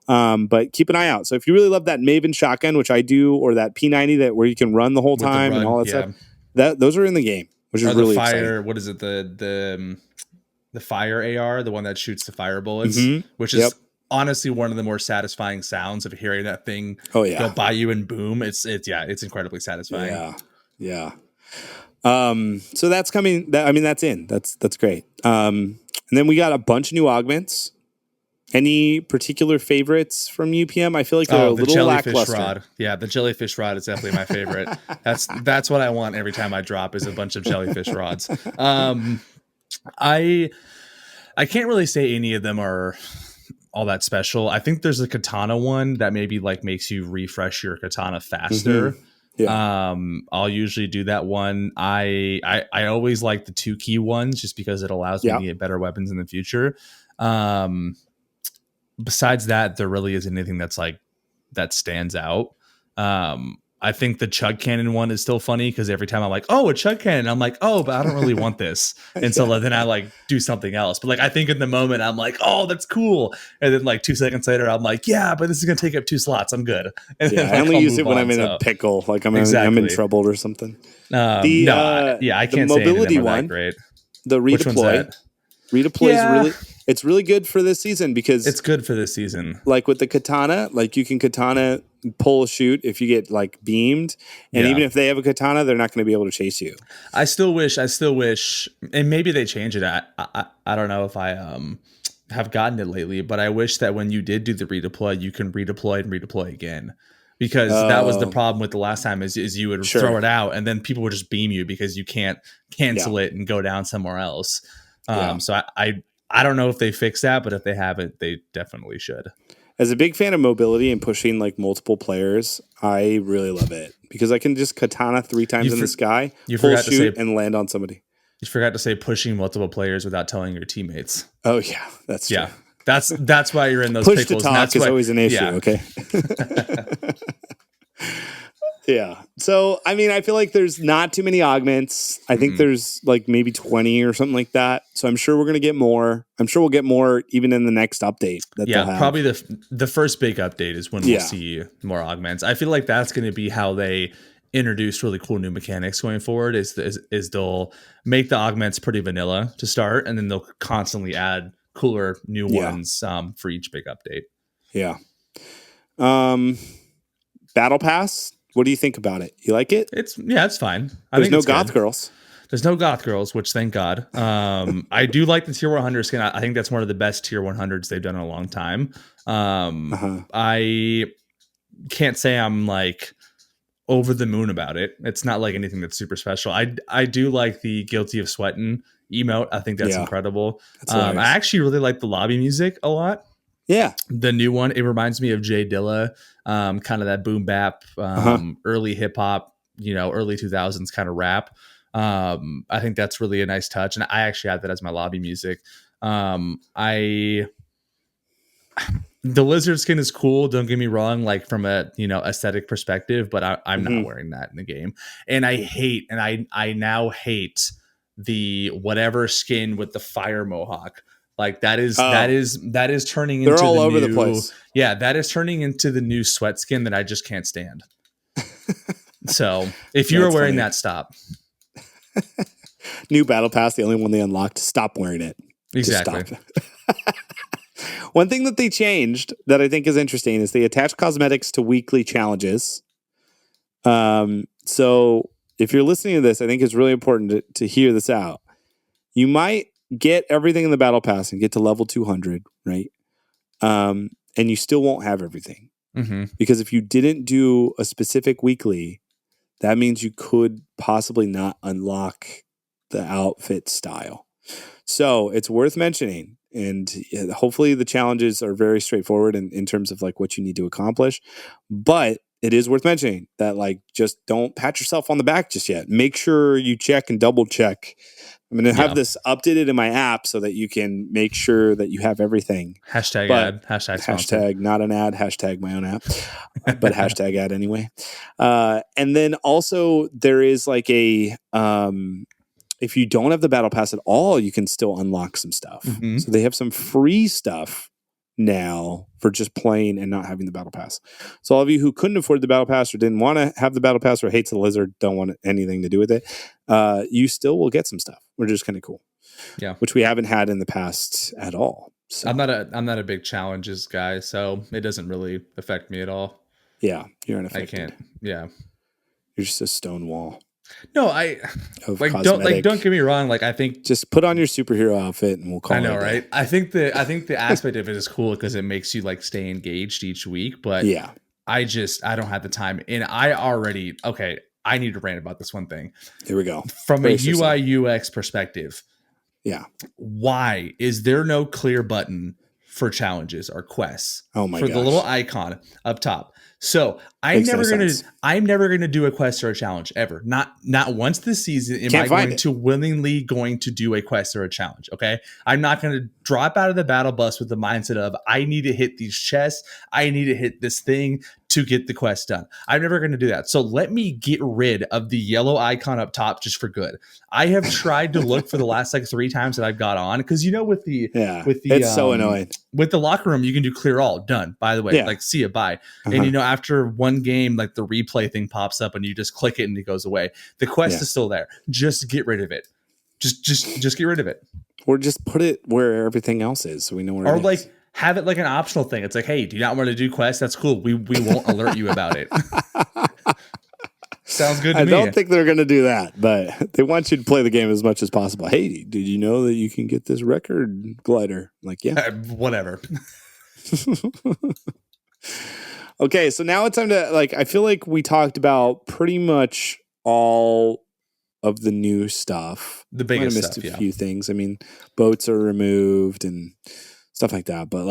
But keep an eye out. So if you really love that Maven shotgun, which I do, or that P90 where you can run the whole time and all that stuff, those are in the game, which is really exciting. What is it? The fire AR, the one that shoots the fire bullets, which is honestly one of the more satisfying sounds of hearing that thing go by you and boom. It's incredibly satisfying. So that's coming. That's in. That's great. And then we got a bunch of new augments. Any particular favorites from UPM? I feel like they're a little lackluster. Rod. Yeah, the jellyfish rod is definitely my favorite. That's what I want every time I drop is a bunch of jellyfish rods. I can't really say any of them are all that special. I think there's a katana one that maybe like makes you refresh your katana faster. I'll usually do that one. I always like the 2 key ones just because it allows me to get better weapons in the future. Besides that, there really isn't anything that's like that stands out. I think the chug cannon one is still funny because every time I'm like, oh, a chug cannon, I'm like, oh, but I don't really want this. And so then I like do something else. But like, I think in the moment I'm like, oh, that's cool. And then like 2 seconds later, I'm like, yeah, but this is going to take up 2 slots. I'm good. And I only use it when I'm in a pickle. Like I'm in trouble or something. I can't say mobility one. That great. The redeploy. Redeploy is really, it's really good for this season because it's good for this season. Like with the katana, like you can katana pull a shoot if you get like beamed, and even if they have a katana, they're not going to be able to chase you. I still wish, and maybe they change it. I don't know if I have gotten it lately, but I wish that when you did do the redeploy, you can redeploy and redeploy again. Because that was the problem with the last time is you would throw it out and then people would just beam you because you can't cancel it and go down somewhere else. So I don't know if they fix that, but if they haven't, they definitely should. As a big fan of mobility and pushing like multiple players, I really love it because I can just katana 3 times in the sky, pull shoot, and land on somebody. You forgot to say pushing multiple players without telling your teammates. Oh yeah, that's true. That's why you're in those push pickles. To talk is always an issue. Okay. Yeah. So, I mean, I feel like there's not too many augments. I think there's like maybe 20 or something like that. So I'm sure we're going to get more. I'm sure we'll get more even in the next update. Probably the first big update is when we'll see more augments. I feel like that's going to be how they introduce really cool new mechanics going forward is they'll make the augments pretty vanilla to start, and then they'll constantly add cooler new ones for each big update. Yeah. Battle Pass. What do you think about it? You like it? It's fine. There's no goth girls. There's no goth girls, which thank God. I do like the tier 100 skin. I think that's one of the best tier 100s they've done in a long time. I can't say I'm like over the moon about it. It's not like anything that's super special. I do like the Guilty of Sweating emote. I think that's incredible. I actually really like the lobby music a lot. Yeah. The new one, it reminds me of Jay Dilla, kind of that boom bap, early hip hop, early 2000s kind of rap. I think that's really a nice touch. And I actually have that as my lobby music. The lizard skin is cool. Don't get me wrong. Like from a, aesthetic perspective, but I'm not wearing that in the game. And I now hate the whatever skin with the fire mohawk. Like that is turning into all over the place. Yeah. That is turning into the new sweat skin that I just can't stand. So if you are wearing that, stop. New battle pass, the only one they unlocked. Stop wearing it. Exactly. One thing that they changed that I think is interesting is they attach cosmetics to weekly challenges. So if you're listening to this, I think it's really important to hear this out. You might get everything in the battle pass and get to level 200, right? And you still won't have everything. Because if you didn't do a specific weekly, that means you could possibly not unlock the outfit style. So it's worth mentioning. And hopefully the challenges are very straightforward in terms of like what you need to accomplish. But it is worth mentioning that like just don't pat yourself on the back just yet. Make sure you check and double check. I'm going to have this updated in my app so that you can make sure that you have everything. Hashtag ad. Hashtag not an ad. Hashtag my own app. But hashtag ad anyway. And then also there is like a... if you don't have the battle pass at all, you can still unlock some stuff. So they have some free stuff now for just playing and not having the battle pass. So all of you who couldn't afford the battle pass or didn't want to have the battle pass or hates the lizard, don't want anything to do with it, you still will get some stuff, which is kind of cool. Yeah, which we haven't had in the past at all. So. I'm not a big challenges guy, so it doesn't really affect me at all. Yeah, you're unaffected. I can't. Yeah, you're just a stone wall. No, don't get me wrong. Like I think just put on your superhero outfit and we'll call it. I know, right? I think the aspect of it is cool because it makes you like stay engaged each week. But yeah, I don't have the time, and I need to rant about this one thing. Here we go. From a UI UX perspective. Yeah. Why is there no clear button for challenges or quests? Oh my for gosh. The little icon up top. So I'm never gonna do a quest or a challenge ever. Not once this season am I willingly going to do a quest or a challenge. Okay, I'm not going to drop out of the battle bus with the mindset of I need to hit these chests. I need to hit this thing to get the quest done. I'm never going to do that. So let me get rid of the yellow icon up top just for good. I have tried to look for the last like 3 times that I've got on because it's so annoying. With the locker room, you can do clear all done. By the way, like see you bye. And after one game, like the replay thing pops up and you just click it and it goes away. The quest is still there. Just get rid of it. Just get rid of it. Or just put it where everything else is so we know where it is. Or like have it like an optional thing. It's like, hey, do you not want to do quests? That's cool. We won't alert you about it. Sounds good to me. I don't think they're going to do that, but they want you to play the game as much as possible. Hey, did you know that you can get this record glider? I'm like, yeah. Whatever. Okay, so now it's time to, I feel like we talked about pretty much all of the new stuff. The biggest stuff, I missed a few things. I mean, boats are removed and stuff like that. But,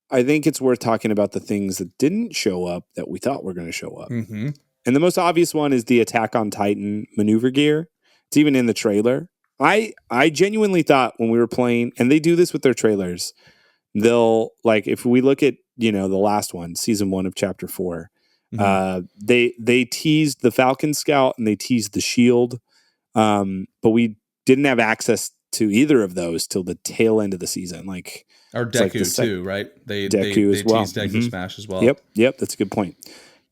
I think it's worth talking about the things that didn't show up that we thought were going to show up. Mm-hmm. And the most obvious one is the Attack on Titan maneuver gear. It's even in the trailer. I genuinely thought when we were playing, and they do this with their trailers, they'll, if we look at, the last one, season 1 of chapter 4, they teased the Falcon Scout and they teased the shield. But we didn't have access to either of those till the tail end of the season. Or Deku too, right? They as well. Teased Deku Smash as well. Yep. That's a good point.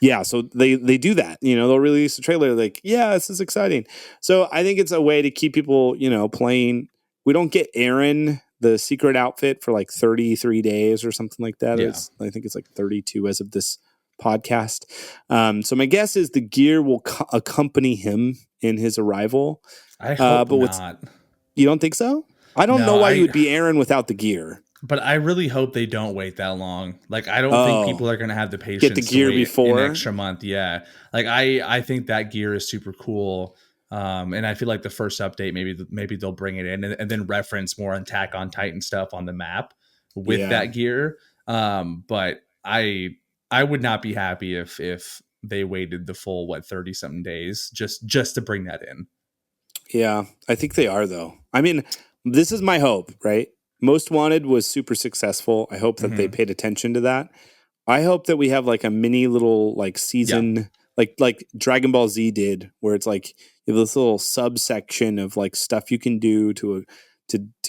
Yeah, so they do that. They'll release a trailer this is exciting. So I think it's a way to keep people, playing. We don't get Aaron, the secret outfit, for 33 days or something like that. Yeah. I think it's 32 as of this Podcast. So my guess is the gear will accompany him in his arrival. I hope not. You don't think so? I don't know why you would be Aaron without the gear. But I really hope they don't wait that long. Like, I don't think people are going to have the patience get the gear to wait before an extra month. Yeah. Like, I think that gear is super cool. And I feel like the first update, maybe they'll bring it in and then reference more Attack on Titan stuff on the map with that gear. But I would not be happy if they waited the full 30 something days just to bring that in. Yeah, I think they are though. I mean, this is my hope, right? Most Wanted was super successful. I hope that they paid attention to that. I hope that we have like a mini little like season, like Dragon Ball Z did, where it's like you have this little subsection of like stuff you can do to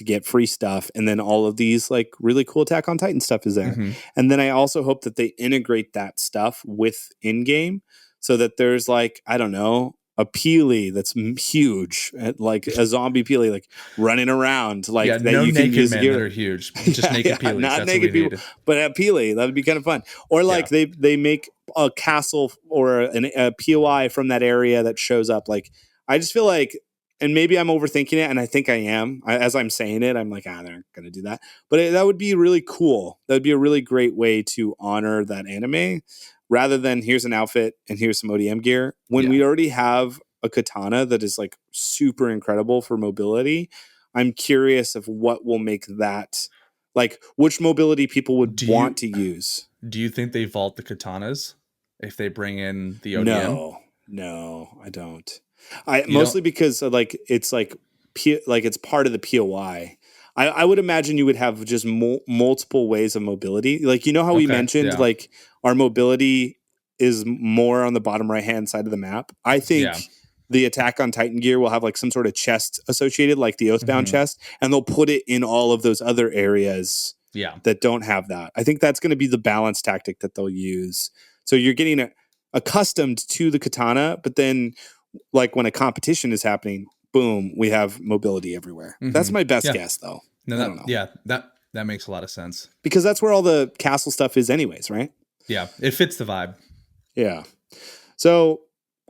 get free stuff, and then all of these like really cool Attack on Titan stuff is there. And then I also hope that they integrate that stuff with in-game, so that there's like, I don't know, a Peely that's huge, like a zombie Peely, like running around, like that no you can use men that are huge, just naked Peelys. Not that's naked people, but a Peely that would be kind of fun. Or like they make a castle or a POI from that area that shows up. Like I just feel like, and maybe I'm overthinking it, and I think I am. As I'm saying it, I'm like, they're not going to do that. But that would be really cool. That would be a really great way to honor that anime, rather than here's an outfit and here's some ODM gear. When we already have a katana that is like super incredible for mobility, I'm curious of what will make that, like which mobility people would want to use. Do you think they vault the katanas if they bring in the ODM? No, I don't. Mostly because like it's like it's part of the POI. I would imagine you would have just multiple ways of mobility. Like, you know how we mentioned like our mobility is more on the bottom right-hand side of the map. I think the Attack on Titan gear will have like some sort of chest associated, like the Oathbound chest, and they'll put it in all of those other areas that don't have that. I think that's going to be the balance tactic that they'll use. So you're getting accustomed to the katana, but then like when a competition is happening, boom, we have mobility everywhere. That's my best guess, though. No, I don't know. Yeah, that makes a lot of sense. Because that's where all the castle stuff is anyways, right? Yeah, it fits the vibe. Yeah. So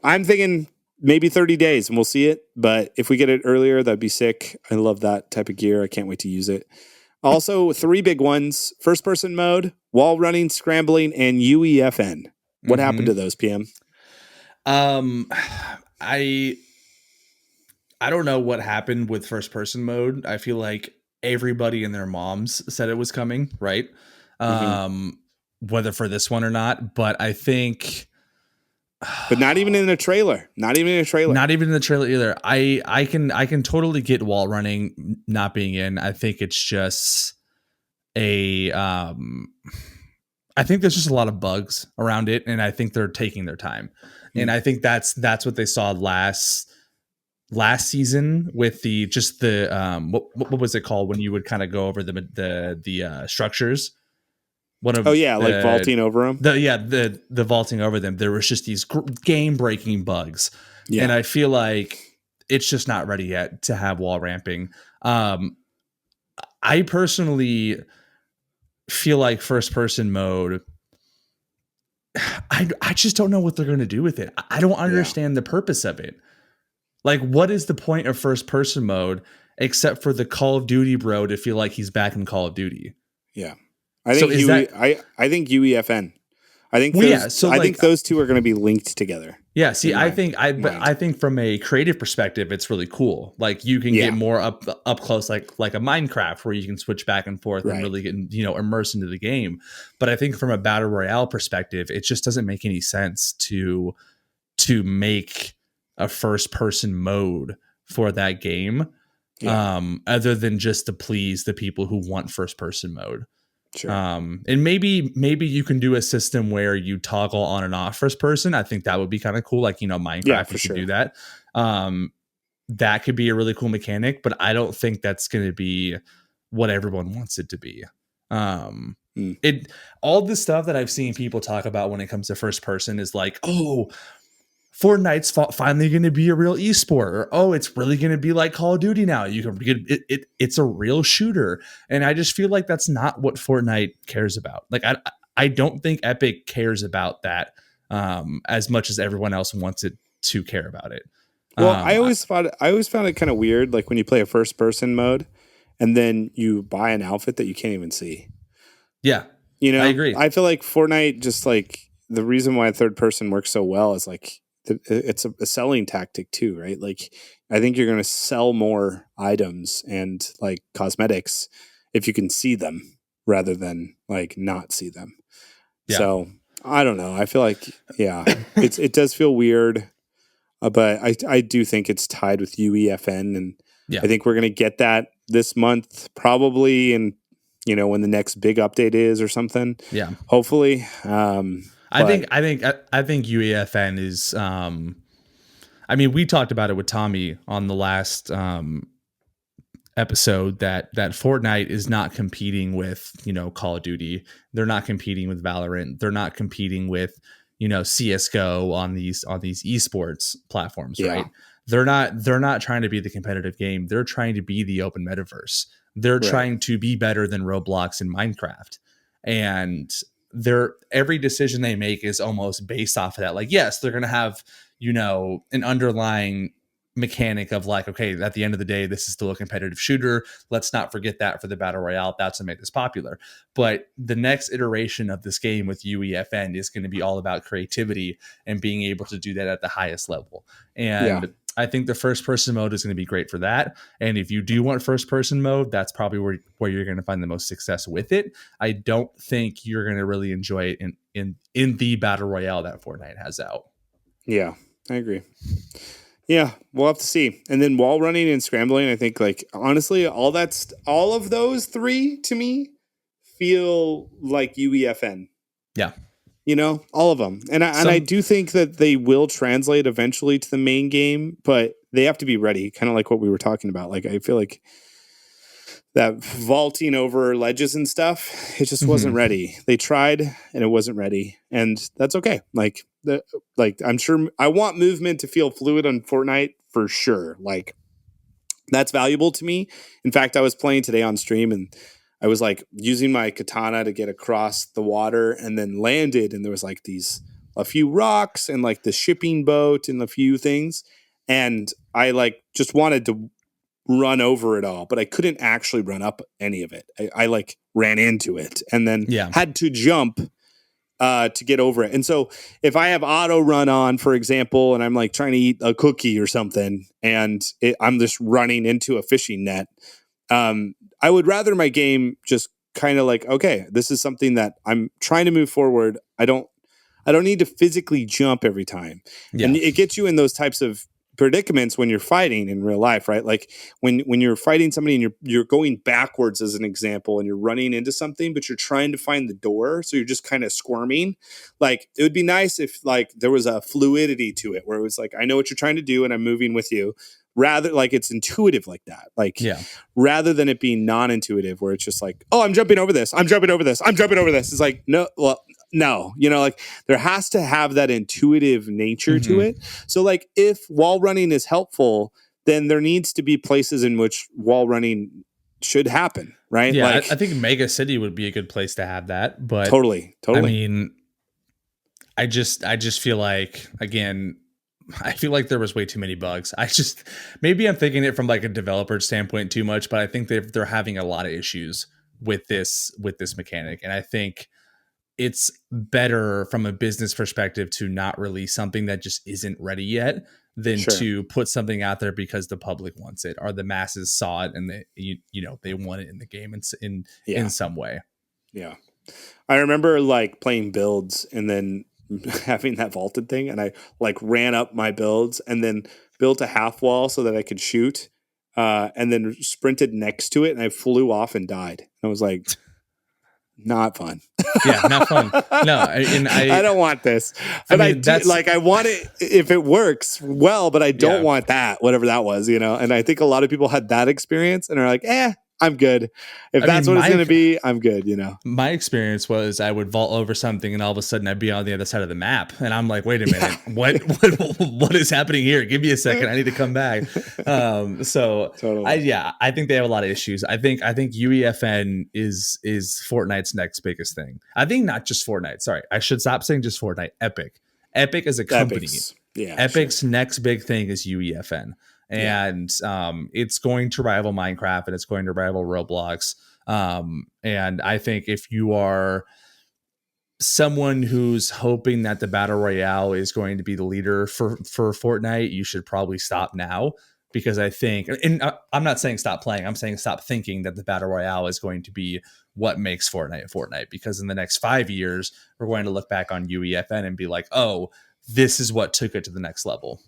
I'm thinking maybe 30 days and we'll see it. But if we get it earlier, that'd be sick. I love that type of gear. I can't wait to use it. Also, 3 big ones: first-person mode, wall running, scrambling, and UEFN. What happened to those, PM? I don't know what happened with first person mode. I feel like everybody and their moms said it was coming, right? Whether for this one or not, but I think, but not even in the trailer. Not even in the trailer either. I can totally get wall running not being in. I think it's just I think there's just a lot of bugs around it, and I think they're taking their time. And I think that's what they saw last season with the what was it called when you would kind of go over the structures? Like vaulting over them. The vaulting over them. There was just these game breaking bugs, and I feel like it's just not ready yet to have wall ramping. I personally feel like first person mode, I just don't know what they're going to do with it. I don't understand the purpose of it. Like, what is the point of first person mode except for the Call of Duty bro to feel like he's back in Call of Duty? Yeah. I think UEFN. I think those two are going to be linked together. Yeah, see, I think from a creative perspective, it's really cool. Like, you can get more up close, like a Minecraft, where you can switch back and forth and really get immersed into the game. But I think from a battle royale perspective, it just doesn't make any sense to make a first person mode for that game, other than just to please the people who want first person mode. Sure. And maybe you can do a system where you toggle on and off first person. I think that would be kind of cool. Like, Minecraft, you could do that. That could be a really cool mechanic, but I don't think that's going to be what everyone wants it to be. All the stuff that I've seen people talk about when it comes to first person is like, oh, Fortnite's finally going to be a real esport, or oh, it's really going to be like Call of Duty now. You can get it's a real shooter, and I just feel like that's not what Fortnite cares about. Like, I don't think Epic cares about that as much as everyone else wants it to care about it. Well, I always found it kind of weird, like when you play a first person mode and then you buy an outfit that you can't even see. Yeah, I agree. I feel like Fortnite, just like the reason why third person works so well is like it's a selling tactic too, right? Like I think you're going to sell more items and like cosmetics if you can see them rather than like not see them. Yeah. So I don't know. I feel like, it does feel weird, but I do think it's tied with UEFN, and I think we're going to get that this month probably, and when the next big update is or something. Yeah, hopefully. I think UEFN is. I mean, we talked about it with Tommy on the last episode that Fortnite is not competing with Call of Duty. They're not competing with Valorant. They're not competing with CS:GO on these esports platforms, right? They're not trying to be the competitive game. They're trying to be the open metaverse. They're trying to be better than Roblox and Minecraft, and every decision they make is almost based off of that. Like, yes, they're going to have, an underlying mechanic of like, okay, at the end of the day, this is still a competitive shooter. Let's not forget that for the battle royale. That's what made this popular. But the next iteration of this game with UEFN is going to be all about creativity and being able to do that at the highest level. And I think the first person mode is going to be great for that. And if you do want first person mode, that's probably where you're going to find the most success with it. I don't think you're going to really enjoy it in the battle royale that Fortnite has out. Yeah, I agree. Yeah, we'll have to see. And then wall running and scrambling, I think, like, honestly, all of those three to me feel like UEFN. Yeah. All of them. And I do think that they will translate eventually to the main game, but they have to be ready, kind of like what we were talking about. Like, I feel like that vaulting over ledges and stuff, it just wasn't ready. They tried and it wasn't ready, and that's okay. Like I'm sure I want movement to feel fluid on Fortnite for sure. Like that's valuable to me. In fact, I was playing today on stream and I was like using my katana to get across the water and then landed, and there was like a few rocks and like the shipping boat and a few things, and I like just wanted to run over it all, but I couldn't actually run up any of it. I like ran into it and then had to jump to get over it. And so if I have auto run on, for example, and I'm like trying to eat a cookie or something, and I'm just running into a fishing net, I would rather my game just kind of like, okay, this is something that I'm trying to move forward. I don't need to physically jump every time. Yeah. And it gets you in those types of predicaments when you're fighting in real life, right? Like when you're fighting somebody and you're going backwards as an example, and you're running into something, but you're trying to find the door, so you're just kind of squirming. Like it would be nice if like there was a fluidity to it where it was like, I know what you're trying to do and I'm moving with you. Rather, like it's intuitive like that. Like rather than it being non-intuitive where it's just like, oh, I'm jumping over this. It's like, no, like there has to have that intuitive nature to it. So like if wall running is helpful, then there needs to be places in which wall running should happen, right? Yeah, like, I think Mega City would be a good place to have that. But totally. I mean, I just feel like, again, I feel like there was way too many bugs. Maybe I'm thinking it from like a developer standpoint too much, but I think they're having a lot of issues with this mechanic. And I think it's better from a business perspective to not release something that just isn't ready yet than to put something out there because the public wants it or the masses saw it and they want it in the game in some way. Yeah. I remember like playing builds and then having that vaulted thing, and I like ran up my builds and then built a half wall so that I could shoot, and then sprinted next to it, and I flew off and died. I was like, not fun. Yeah, not fun. No, I don't want this. But I want it if it works well, but I don't want that, whatever that was, And I think a lot of people had that experience and are like, I'm good. If that's what it's going to be, I'm good, My experience was I would vault over something and all of a sudden I'd be on the other side of the map. And I'm like, wait a minute, what is happening here? Give me a second. I need to come back. Totally. I think they have a lot of issues. I think UEFN is Fortnite's next biggest thing. I think not just Fortnite. Sorry, I should stop saying just Fortnite. Epic as a company. Epic's next big thing is UEFN. And it's going to rival Minecraft and it's going to rival Roblox. And I think if you are someone who's hoping that the battle royale is going to be the leader for Fortnite, you should probably stop now, because I think, and I'm not saying stop playing, I'm saying stop thinking that the battle royale is going to be what makes Fortnite, because in the next 5 years, we're going to look back on UEFN and be like, oh, this is what took it to the next level.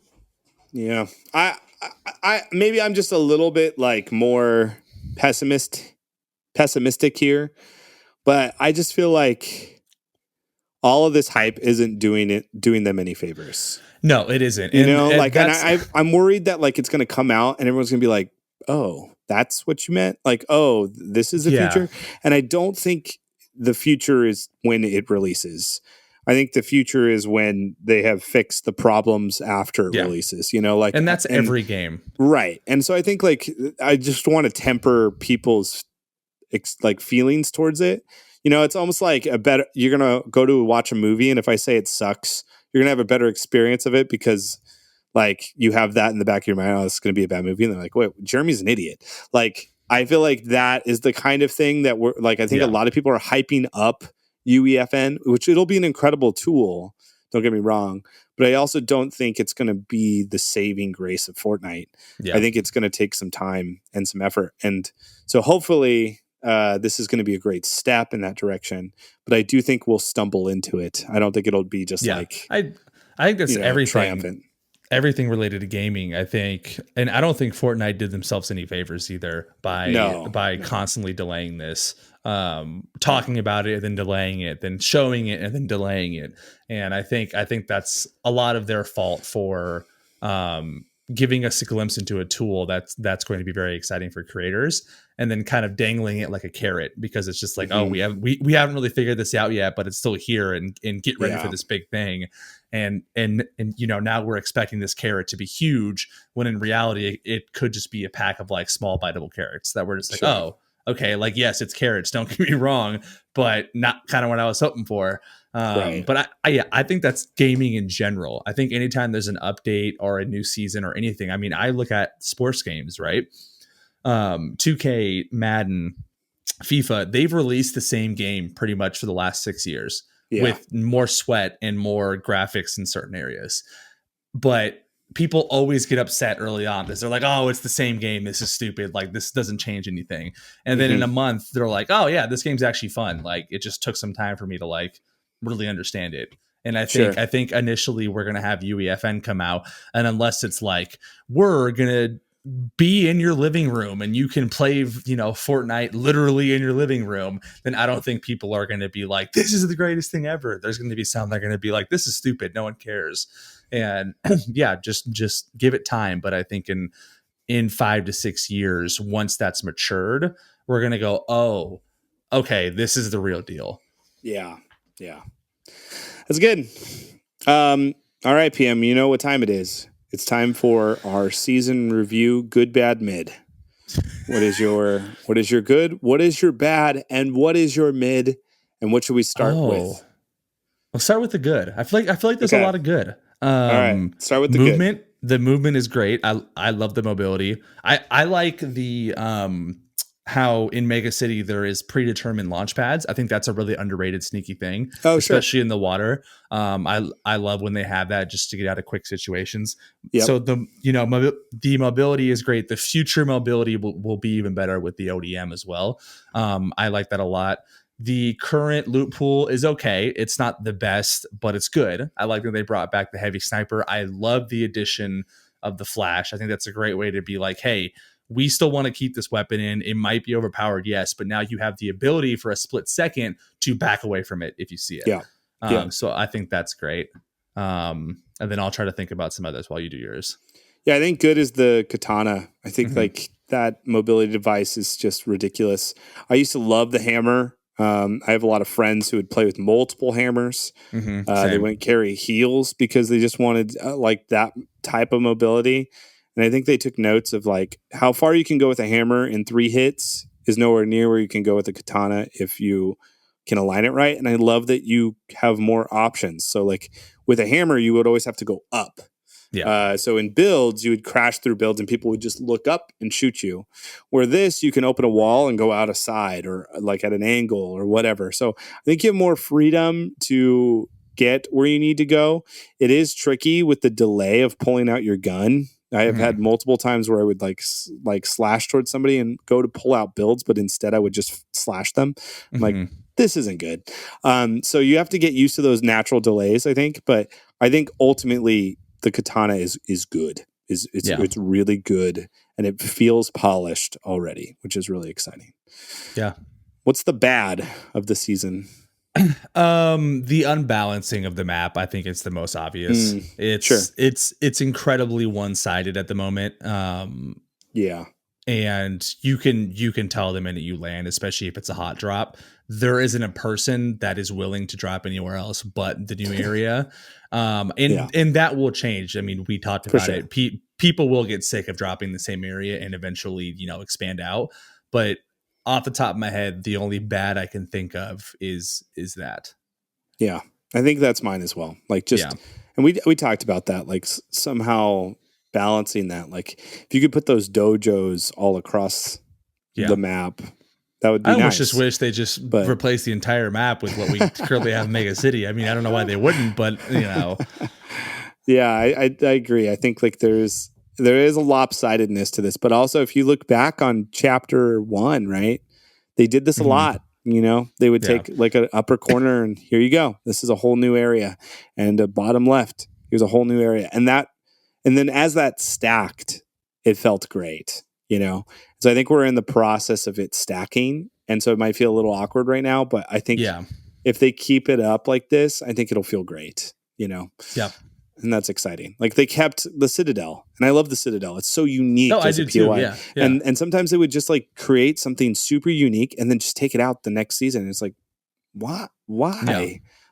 Yeah. I maybe I'm just a little bit like more pessimistic here, but I just feel like all of this hype isn't doing them any favors. No, it isn't. I'm worried that like it's going to come out and everyone's going to be like, "Oh, that's what you meant?" Like, "Oh, this is the future." And I don't think the future is when it releases. I think the future is when they have fixed the problems after it releases, and that's every game. Right. And so I think like, I just want to temper people's feelings towards it. It's almost like you're going to go to watch a movie. And if I say it sucks, you're going to have a better experience of it because like you have that in the back of your mind. Oh, it's going to be a bad movie. And they're like, wait, Jeremy's an idiot. Like, I feel like that is the kind of thing that we're like, I think a lot of people are hyping up UEFN, which it'll be an incredible tool. Don't get me wrong, but I also don't think it's going to be the saving grace of Fortnite. I think it's going to take some time and some effort. And so hopefully this is going to be a great step in that direction, but I do think we'll stumble into it. I don't think it'll be just I think that's everything. Triumphant. Everything related to gaming, I think, and I don't think Fortnite did themselves any favors either by constantly delaying this, talking about it and then delaying it, then showing it and then delaying it. And I think that's a lot of their fault for giving us a glimpse into a tool that's going to be very exciting for creators, and then kind of dangling it like a carrot, because it's just like, oh, we haven't really figured this out yet, but it's still here and get ready for this big thing. And now we're expecting this carrot to be huge, when in reality it could just be a pack of like small biteable carrots that we're just like, oh, okay, like, yes, it's carrots, don't get me wrong, but not kind of what I was hoping for. But I think that's gaming in general. I think anytime there's an update or a new season or anything, I mean, I look at sports games, right? 2K, Madden, FIFA, they've released the same game pretty much for the last 6 years with more sweat and more graphics in certain areas. But people always get upset early on because they're like, oh, it's the same game. This is stupid. Like, this doesn't change anything. And then in a month, they're like, oh, yeah, this game's actually fun. Like, it just took some time for me to like really understand it. And I think initially we're going to have UEFN come out. And unless it's like, we're going to be in your living room and you can play, Fortnite literally in your living room, then I don't think people are going to be like, this is the greatest thing ever. There's going to be some that are going to be like, this is stupid. No one cares. And just give it time. But I think in 5 to 6 years, once that's matured, we're going to go, oh, okay, this is the real deal. Yeah. That's good. All right, PM, you know what time it is. It's time for our season review, good, bad, mid. What is your good? What is your bad? And what is your mid? And what should we start with? We'll start with the good. I feel like there's a lot of good. All right, start with the movement. Good. The movement is great. I love the mobility. I like the how in Mega City there is predetermined launch pads. I think that's a really underrated, sneaky thing, especially in the water. I love when they have that just to get out of quick situations. Yep. So the mobility is great. The future mobility will be even better with the ODM as well. I like that a lot. The current loot pool is okay. It's not the best, but it's good. I like that they brought back the heavy sniper. I love the addition of the flash. I think that's a great way to be like, hey, we still want to keep this weapon in. It might be overpowered, yes, but now you have the ability for a split second to back away from it if you see it. Yeah. So I think that's great. And then I'll try to think about some others while you do yours. Yeah, I think good is the Katana. I think like that mobility device is just ridiculous. I used to love the hammer. I have a lot of friends who would play with multiple hammers. They wouldn't carry heels because they just wanted like that type of mobility. And I think they took notes of like how far you can go with a hammer in 3 hits is nowhere near where you can go with a katana if you can align it right. And I love that you have more options. So like with a hammer, you would always have to go up. Yeah. So in builds, you would crash through builds and people would just look up and shoot you. Where this, you can open a wall and go out a side or like at an angle or whatever. So I think you have more freedom to get where you need to go. It is tricky with the delay of pulling out your gun. I have had multiple times where I would like slash towards somebody and go to pull out builds, but instead I would just slash them. I'm like, this isn't good. So you have to get used to those natural delays, I think. But I think ultimately the katana is good. It's really good, and it feels polished already, which is really exciting. Yeah. What's the bad of the season? The unbalancing of the map, I think it's the most obvious. It's incredibly one-sided at the moment. Yeah. And you can tell the minute you land, especially if it's a hot drop, there isn't a person that is willing to drop anywhere else but the new area. And that will change. I mean, we talked about it. People will get sick of dropping the same area and eventually, expand out. But off the top of my head, the only bad I can think of is that. Yeah, I think that's mine as well. Like and we talked about that, like somehow balancing that. Like if you could put those dojos all across the map, that would be nice. I just wish they just replace the entire map with what we currently have in Mega City. I mean, I don't know why they wouldn't, but Yeah, I agree. I think like there is a lopsidedness to this, but also if you look back on chapter 1, right, they did this a lot. They would take like an upper corner and here you go. This is a whole new area, and a bottom left, here's a whole new area, and then as that stacked, it felt great. So I think we're in the process of it stacking, and so it might feel a little awkward right now, but I think if they keep it up like this, I think it'll feel great. And that's exciting. Like they kept the Citadel, and I love the Citadel. It's so unique as a POI. Yeah. And sometimes they would just like create something super unique and then just take it out the next season. And it's like, why?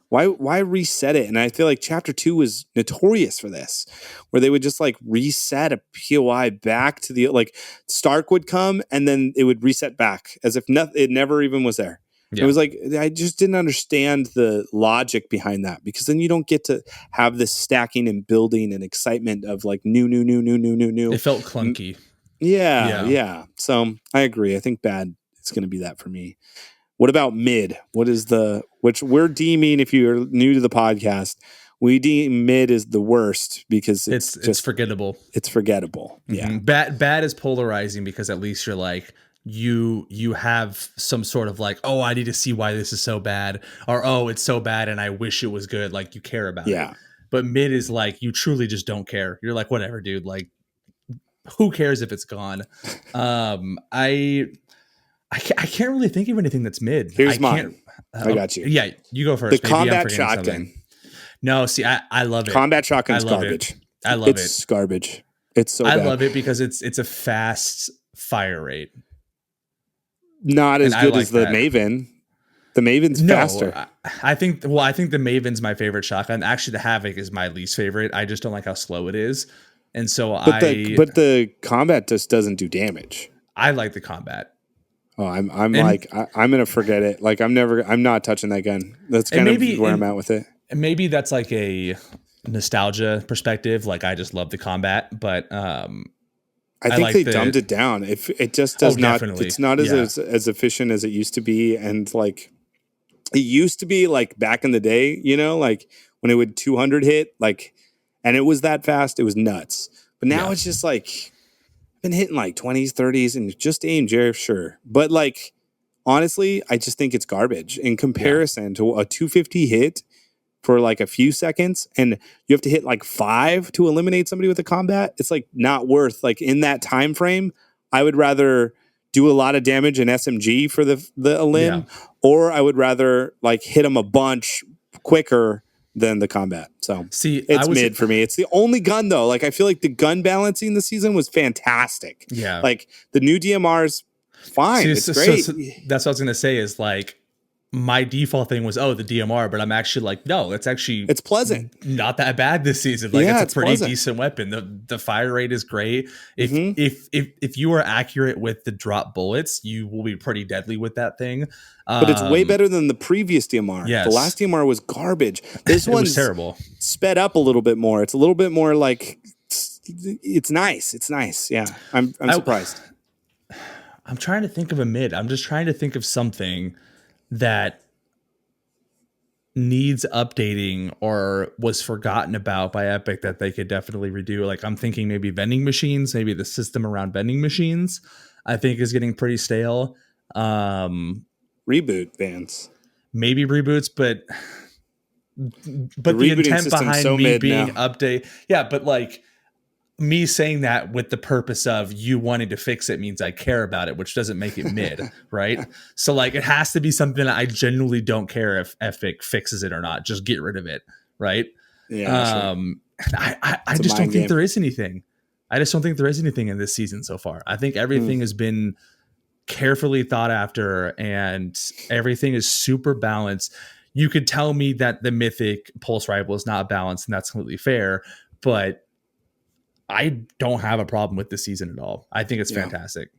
Why reset it? And I feel like chapter 2 was notorious for this, where they would just like reset a POI back to the, like Stark would come and then it would reset back as if it never even was there. Yeah. It was like, I just didn't understand the logic behind that, because then you don't get to have this stacking and building and excitement of like new. It felt clunky. Yeah. So I agree. I think bad is going to be that for me. What about mid? Which we're deeming, if you're new to the podcast, we deem mid is the worst because it's forgettable. It's forgettable. Yeah. Bad is polarizing because at least you're like, you have some sort of like, oh, I need to see why this is so bad, or oh, it's so bad and I wish it was good. Like you care about it. But mid is like, you truly just don't care. You're like, whatever, dude. Like, who cares if it's gone? I can't really think of anything that's mid. Here's mine. I got you. Yeah, you go first. The combat shotgun. Something. No, see, I love it. Combat shotgun's garbage. I love it. It's garbage. It's so bad. I love it because it's a fast fire rate. Not as good as the Maven. The Maven's faster. I think the Maven's my favorite shotgun. Actually, the Havoc is my least favorite. I just don't like how slow it is. And so but the combat just doesn't do damage. I like the combat. Oh, I'm gonna forget it. Like I'm not touching that gun. That's kind of where I'm at with it. And maybe that's like a nostalgia perspective. Like I just love the combat, but I think they dumbed it down. If it just does not, definitely. It's not as efficient as it used to be, and like it used to be like back in the day, like when it would 200 hit, like, and it was that fast, it was nuts. But now it's just like been hitting like 20s, 30s, and just aim, Jared, sure. But like honestly, I just think it's garbage in comparison to a 250 hit for like a few seconds, and you have to hit like 5 to eliminate somebody with a combat. It's like not worth, like in that time frame. I would rather do a lot of damage in SMG for the elim, or I would rather like hit them a bunch quicker than the combat. So see, it's mid for me. It's the only gun though. Like I feel like the gun balancing this season was fantastic. Yeah. Like the new DMR's fine. See, it's great. So that's what I was going to say is like, my default thing was, the DMR, but I'm actually like, no, it's pleasant. Not that bad this season. Like it's a pretty decent weapon. The fire rate is great. If you are accurate with the drop bullets, you will be pretty deadly with that thing. But it's way better than the previous DMR. Yes. The last DMR was garbage. This one's terrible. Sped up a little bit more. It's a little bit more like it's nice. It's nice. Yeah. I'm surprised. I'm trying to think of a mid. I'm just trying to think of something that needs updating or was forgotten about by Epic that they could definitely redo. Like I'm thinking maybe vending machines, maybe the system around vending machines, I think is getting pretty stale. Reboot Vance. Maybe reboots, but the intent behind me being update. Yeah, but like me saying that with the purpose of you wanting to fix it means I care about it, which doesn't make it mid, right? So like it has to be something that I genuinely don't care if Epic fixes it or not. Just get rid of it, right? Yeah. I just don't think there is anything. I just don't think there is anything in this season so far. I think everything has been carefully thought after and everything is super balanced. You could tell me that the Mythic Pulse Rifle is not balanced, and that's completely fair, but I don't have a problem with this season at all. I think it's fantastic.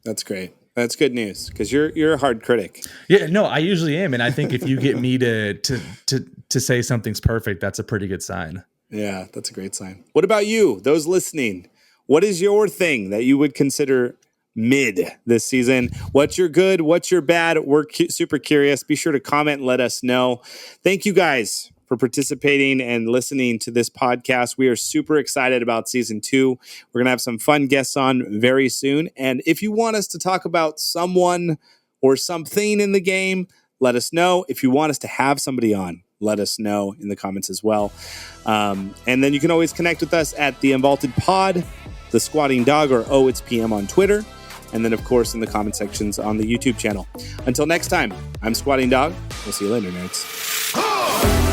That's great. That's good news because you're a hard critic. Yeah, no, I usually am, and I think if you get me to say something's perfect, that's a pretty good sign. Yeah, that's a great sign. What about you, those listening? What is your thing that you would consider mid this season? What's your good? What's your bad? We're super curious. Be sure to comment and let us know. Thank you guys for participating and listening to this podcast. We are super excited about season 2. We're going to have some fun guests on very soon. And if you want us to talk about someone or something in the game, let us know. If you want us to have somebody on, let us know in the comments as well. And then you can always connect with us at the Unvaulted Pod, the Squatting Dog, or It's PM on Twitter. And then, of course, in the comment sections on the YouTube channel. Until next time, I'm Squatting Dog. We'll see you later, nerds.